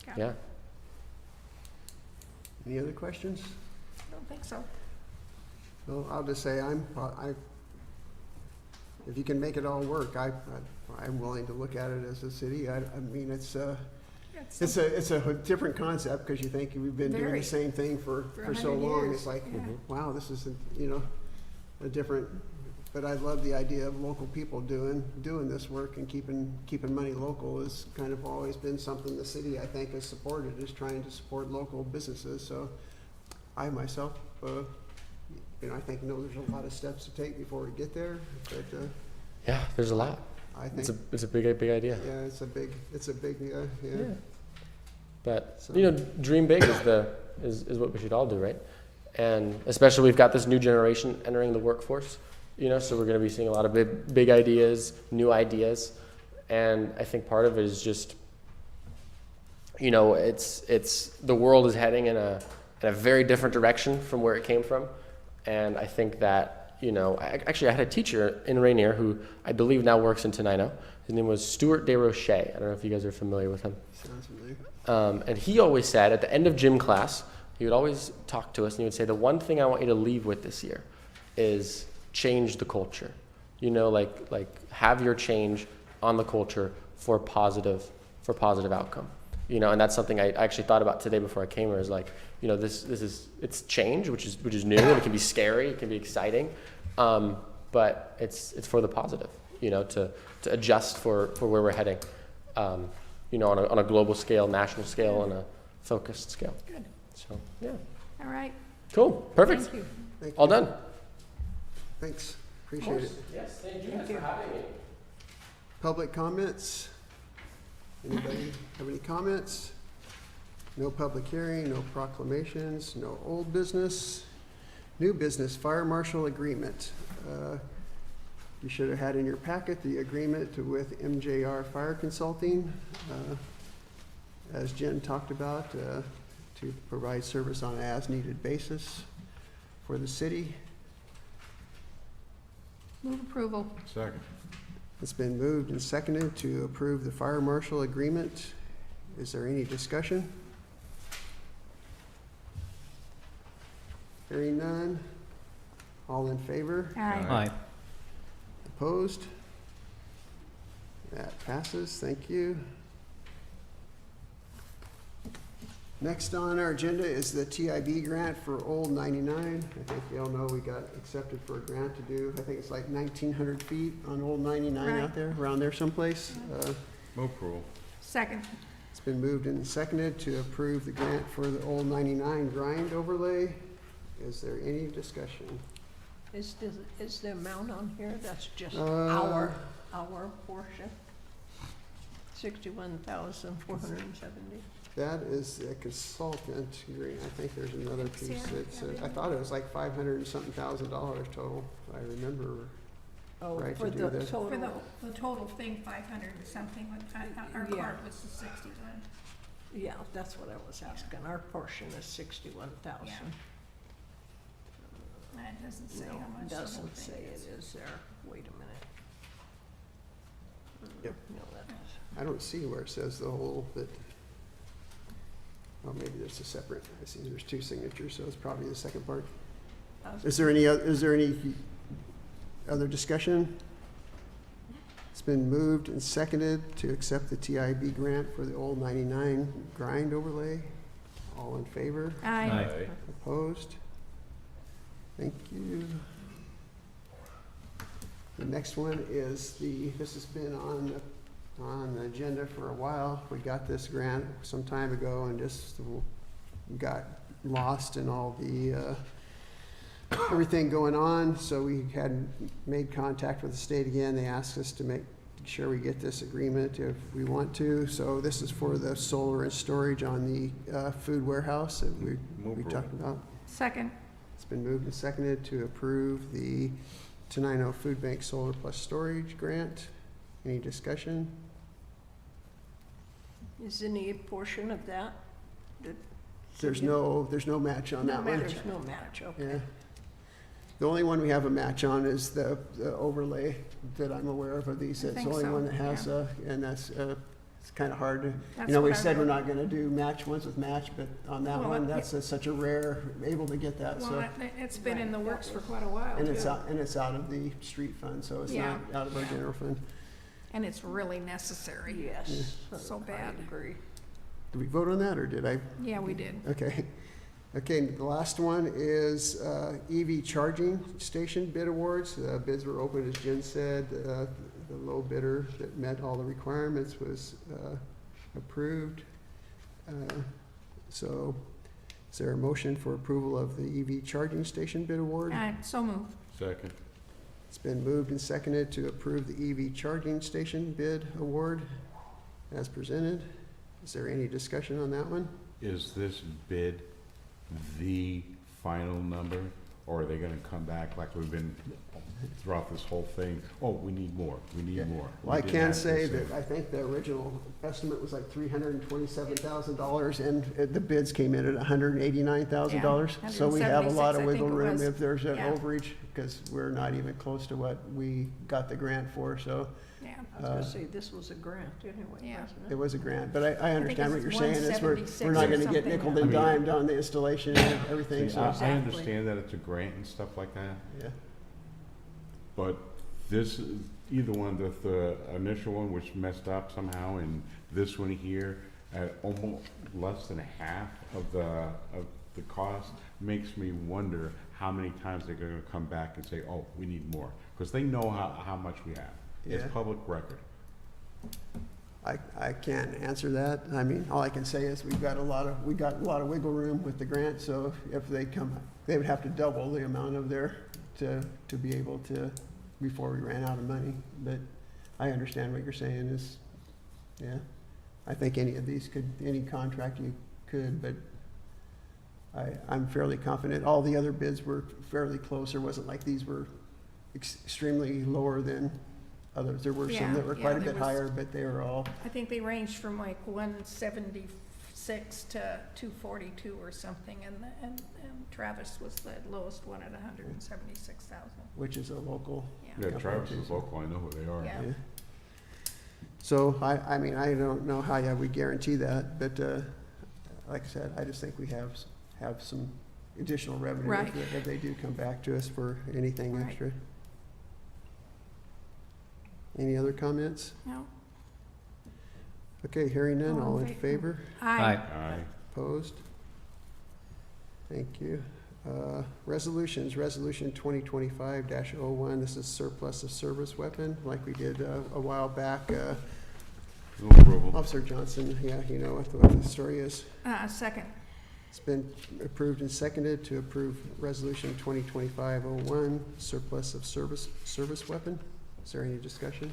Got it. Yeah. Any other questions? I don't think so. Well, I'll just say if you can make it all work, I'm willing to look at it as a city. I mean, it's a different concept, because you think we've been doing Very. the same thing for so 100 long. years. It's like, Yeah. wow, this is a different. But I love the idea of local people doing this work, and keeping money local has kind of always been something the city, I think, has supported, is trying to support local businesses. So I myself, I think there's a lot of steps to take before we get there. But Yeah, there's a lot. I think It's a big idea. yeah, it's a big yeah. Yeah. But So- dream big is what we should all do, right? And especially we've got this new generation entering the workforce, so we're going to be seeing a lot of big ideas, new ideas, and I think part of it is just, it's the world is heading in a very different direction from where it came from, and I think that I had a teacher in Rainier who I believe now works in Tenino. His name was Stuart DeRoche. I don't know if you guys are familiar with him. Sounds familiar. And he always said at the end of gym class, he would always talk to us and he would say, the one thing I want you to leave with this year is change the culture. Like have your change on the culture for positive outcome. And that's something I actually thought about today before I came here, is like, it's change, which is new, and it can be scary, it can be exciting, but it's for the positive, to adjust for where we're heading, on a global scale, national scale, and a focused scale. Good. So, yeah. All right. Cool. Perfect. Thank you. Thank you. All done. Thanks. Appreciate it. Yes, thank you Thank you. for having me. Public comments? Anybody have any comments? No public hearing, no proclamations, no old business. New business, fire marshal agreement. You should have had in your packet the agreement with MJR Fire Consulting, as Jen talked about, to provide service on an as-needed basis for the city. Move approval. Second. It's been moved and seconded to approve the fire marshal agreement Is there any discussion? Hearing none. All in favor? Aye. Opposed? That passes. Thank you. Next on our agenda is the TIB grant for Old 99. I think you all know we got accepted for a grant to do, I think it's like 1,900 feet on Old 99 Right. out there, around there someplace. Move approval. Second. It's been moved and seconded to approve the grant for the Old 99 grind overlay. Is there any discussion? Is the amount on here, that's just Uh, our portion? 61,470. That is a consultant grant. I think there's another piece Sarah, that's, yeah, I thought it was like 500 and something thousand dollars total, if I remember. Oh, Right, for to do the this. For total, the total thing, 500 and something, our Yeah. part was the 61. yeah, that's what I was asking. Our portion is 61,000. That doesn't say No, how much the whole doesn't say thing it is. is there. Wait a minute. Yep. No, that is. I don't see where it says the whole, but, oh, maybe there's a separate, I see there's two signatures, so it's probably the second part. Is there any other discussion? It's been moved and seconded to accept the TIB grant for the Old 99 grind overlay. All in favor? Aye. Opposed? Thank you. The next one is this has been on the agenda for a while. We got this grant some time ago and just got lost in all the, everything going on. So we had made contact with the state again. They asked us to make sure we get this agreement if we want to. So this is for the solar and storage on the food warehouse that we talked about. Second. It's been moved and seconded to approve the Tenino Food Bank Solar Plus Storage Grant. Any discussion? Is any portion of that? There's no match on that one. There's no match, okay. Yeah. The only one we have a match on is the overlay that I'm aware of these. I It's the think only so, one that has, yeah. And that's, it's kind of hard to, That's you know, we what I said we're wrote. not gonna do match ones with match, but on that Well, one, yeah. that's such a rare, able to get that, Well, so. it's been in the works for quite a while, And it's too. out of the street fund, so it's Yeah. not out of our general fund. And it's really necessary. Yes. So bad. I agree. Did we vote on that, or did I? Yeah, we did. Okay. Okay, the last one is EV charging station bid awards. Bids were open, as Jen said. The low bidder that met all the requirements was approved. So is there a motion for approval of the EV charging station bid award? So moved. Second. It's been moved and seconded to approve the EV charging station bid award as presented. Is there any discussion on that one? Is this bid the final number, or are they gonna come back like we've been throughout this whole thing? Oh, we need more, we need more. Well, I We didn't can have to say that I think the original estimate was like $327,000, and the bids came in at $189,000. Yeah, So we have a lot of 176, I wiggle think it room was. if there's an Yeah. overage, because we're not even close to what we got the grant for, so Yeah. I was gonna say, this was a grant anyway, Yeah. wasn't it it? was a grant. But I understand what it's you're saying, is we're 176 not or gonna get something. nickel and I mean- dimed on the installation and everything, See, so, I Exactly. understand that it's a grant and stuff like that, yeah. but this, either one, the initial one which messed up somehow, and this one here, at almost less than half of the cost, makes me wonder how many times they're gonna come back and say, oh, we need more, because they know how much we have. It's Yeah. public record. I can't answer that. I mean, all I can say is we got a lot of wiggle room with the grant, so if they come, they would have to double the amount of their, to be able to, before we ran out of money. But I understand what you're saying is, yeah, I think any of these any contract you could, but I'm fairly confident. All the other bids were fairly close. It wasn't like these were extremely lower than others. There were some that were Yeah, quite a there bit was- higher, but they were all, I think they ranged from like 176 to 242 or something, and Travis was the lowest one at 176,000. which is a local. Yeah, company Travis too, is so- local, I know who they are. Yeah. Yeah. So I mean, I don't know how we guarantee that, but like I said, I just think we have some additional revenue Right. if they do come back to us for anything Right. extra. Any other comments? No? Okay, hearing none, All all in in fa- favor? Aye. Aye. Opposed? Thank you. Resolutions, Resolution 2025-01, this is surplus of service weapon, like we did a while back. Move approval. Officer Johnson, yeah, you know what the story is. Second. It's been approved and seconded to approve Resolution 2025-01, surplus of service weapon. Is there any discussion?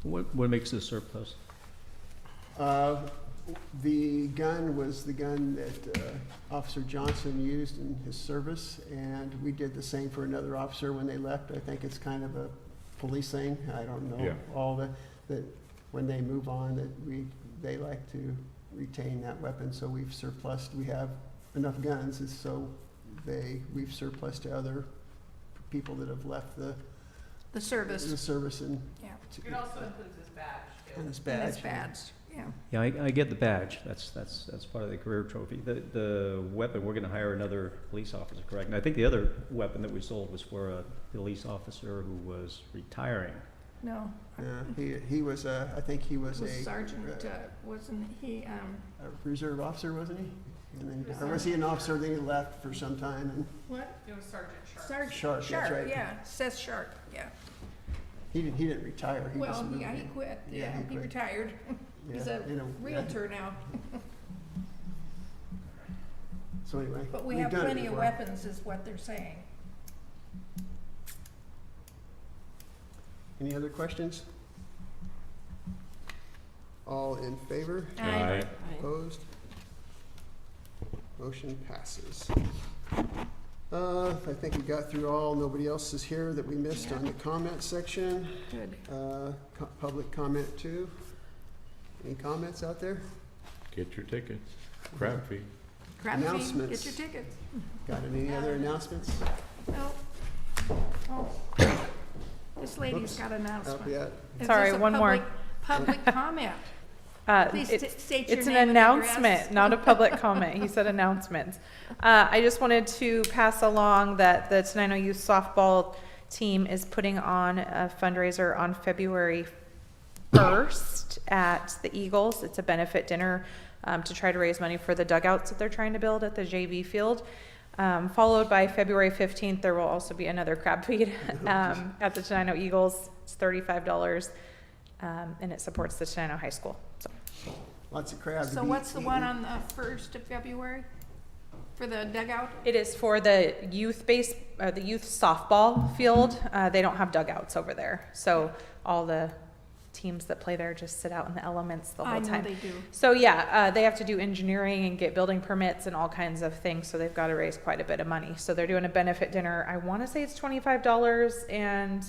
What makes this surplus? The gun was the gun that Officer Johnson used in his service, and we did the same for another officer when they left. I think it's kind of a police thing. I don't know. Yeah. All that when they move on, they like to retain that weapon. So we've surplused. We have enough guns, and so we've surplus to other people that have left the Service. service and Yeah. It also includes his badge, too. and his And badge. his badge, yeah. Yeah, I get the badge. That's part of the career trophy. The weapon, we're gonna hire another police officer, correct? And I think the other weapon that we sold was for a police officer who was retiring. No. He was I think he was Was a sergeant, wasn't he, a reserve officer, wasn't he? And then, or was he an officer? Then he left for some time. And what? It was Sergeant Sharp. Sergeant Sharp, that's right. yeah, says Sharp, yeah. he didn't retire. He just Well, moved yeah, he in. quit, Yeah, yeah, he he quit. retired. He's Yeah, a realtor now, So anyway, but we we've have done it plenty of before. weapons is what they're saying. Any other questions? All in favor? Aye. Opposed? Motion passes. I think we got through all. Nobody else is here that we missed on the comment section. Good. Public comment too. Any comments out there? Get your tickets. Crab feed. Crab feed, Announcements. get your tickets. Got any other announcements? No. Oh, this lady's got an announcement. Yeah. Is Sorry, this a one more. Public comment. Please state your It's an name and address. announcement, not a public comment. He said announcements. I just wanted to pass along that the Tenino Youth Softball team is putting on a fundraiser on February 1st at the Eagles. It's a benefit dinner to try to raise money for the dugouts that they're trying to build at the JV field. Followed by February 15th, there will also be another crab feed at the Tenino Eagles. It's $35, and it supports the Tenino High School. So. Lots of crabs. So what's the one on the 1st of February for the dugout? It is for the youth the youth softball field. They don't have dugouts over there, so all the teams that play there just sit out in the elements the whole I know time. they do. So yeah, they have to do engineering and get building permits and all kinds of things, so they've got to raise quite a bit of money. So they're doing a benefit dinner. I want to say it's $25, and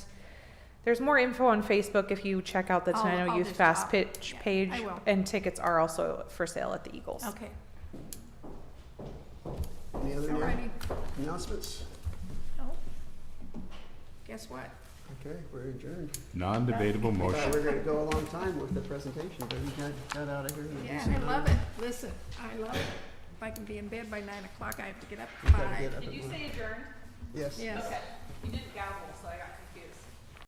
there's more info on Facebook if you check out the Tenino I'll Youth just Fast talk. Pitch Yeah, page, I will. and tickets are also for sale at the Eagles. Okay, Any other alrighty. announcements? No. Guess what? Okay, we're adjourned. Non-debatable Thought we motion. were gonna go a long time with the presentation, but we got out of here. in a Yeah, decent I love time. it. Listen, I love it. If I can be in bed by 9 o'clock, I have to get up We at gotta 5. get up Did at you one. say adjourned? Yes. Yes. Okay. You did gavel, so I got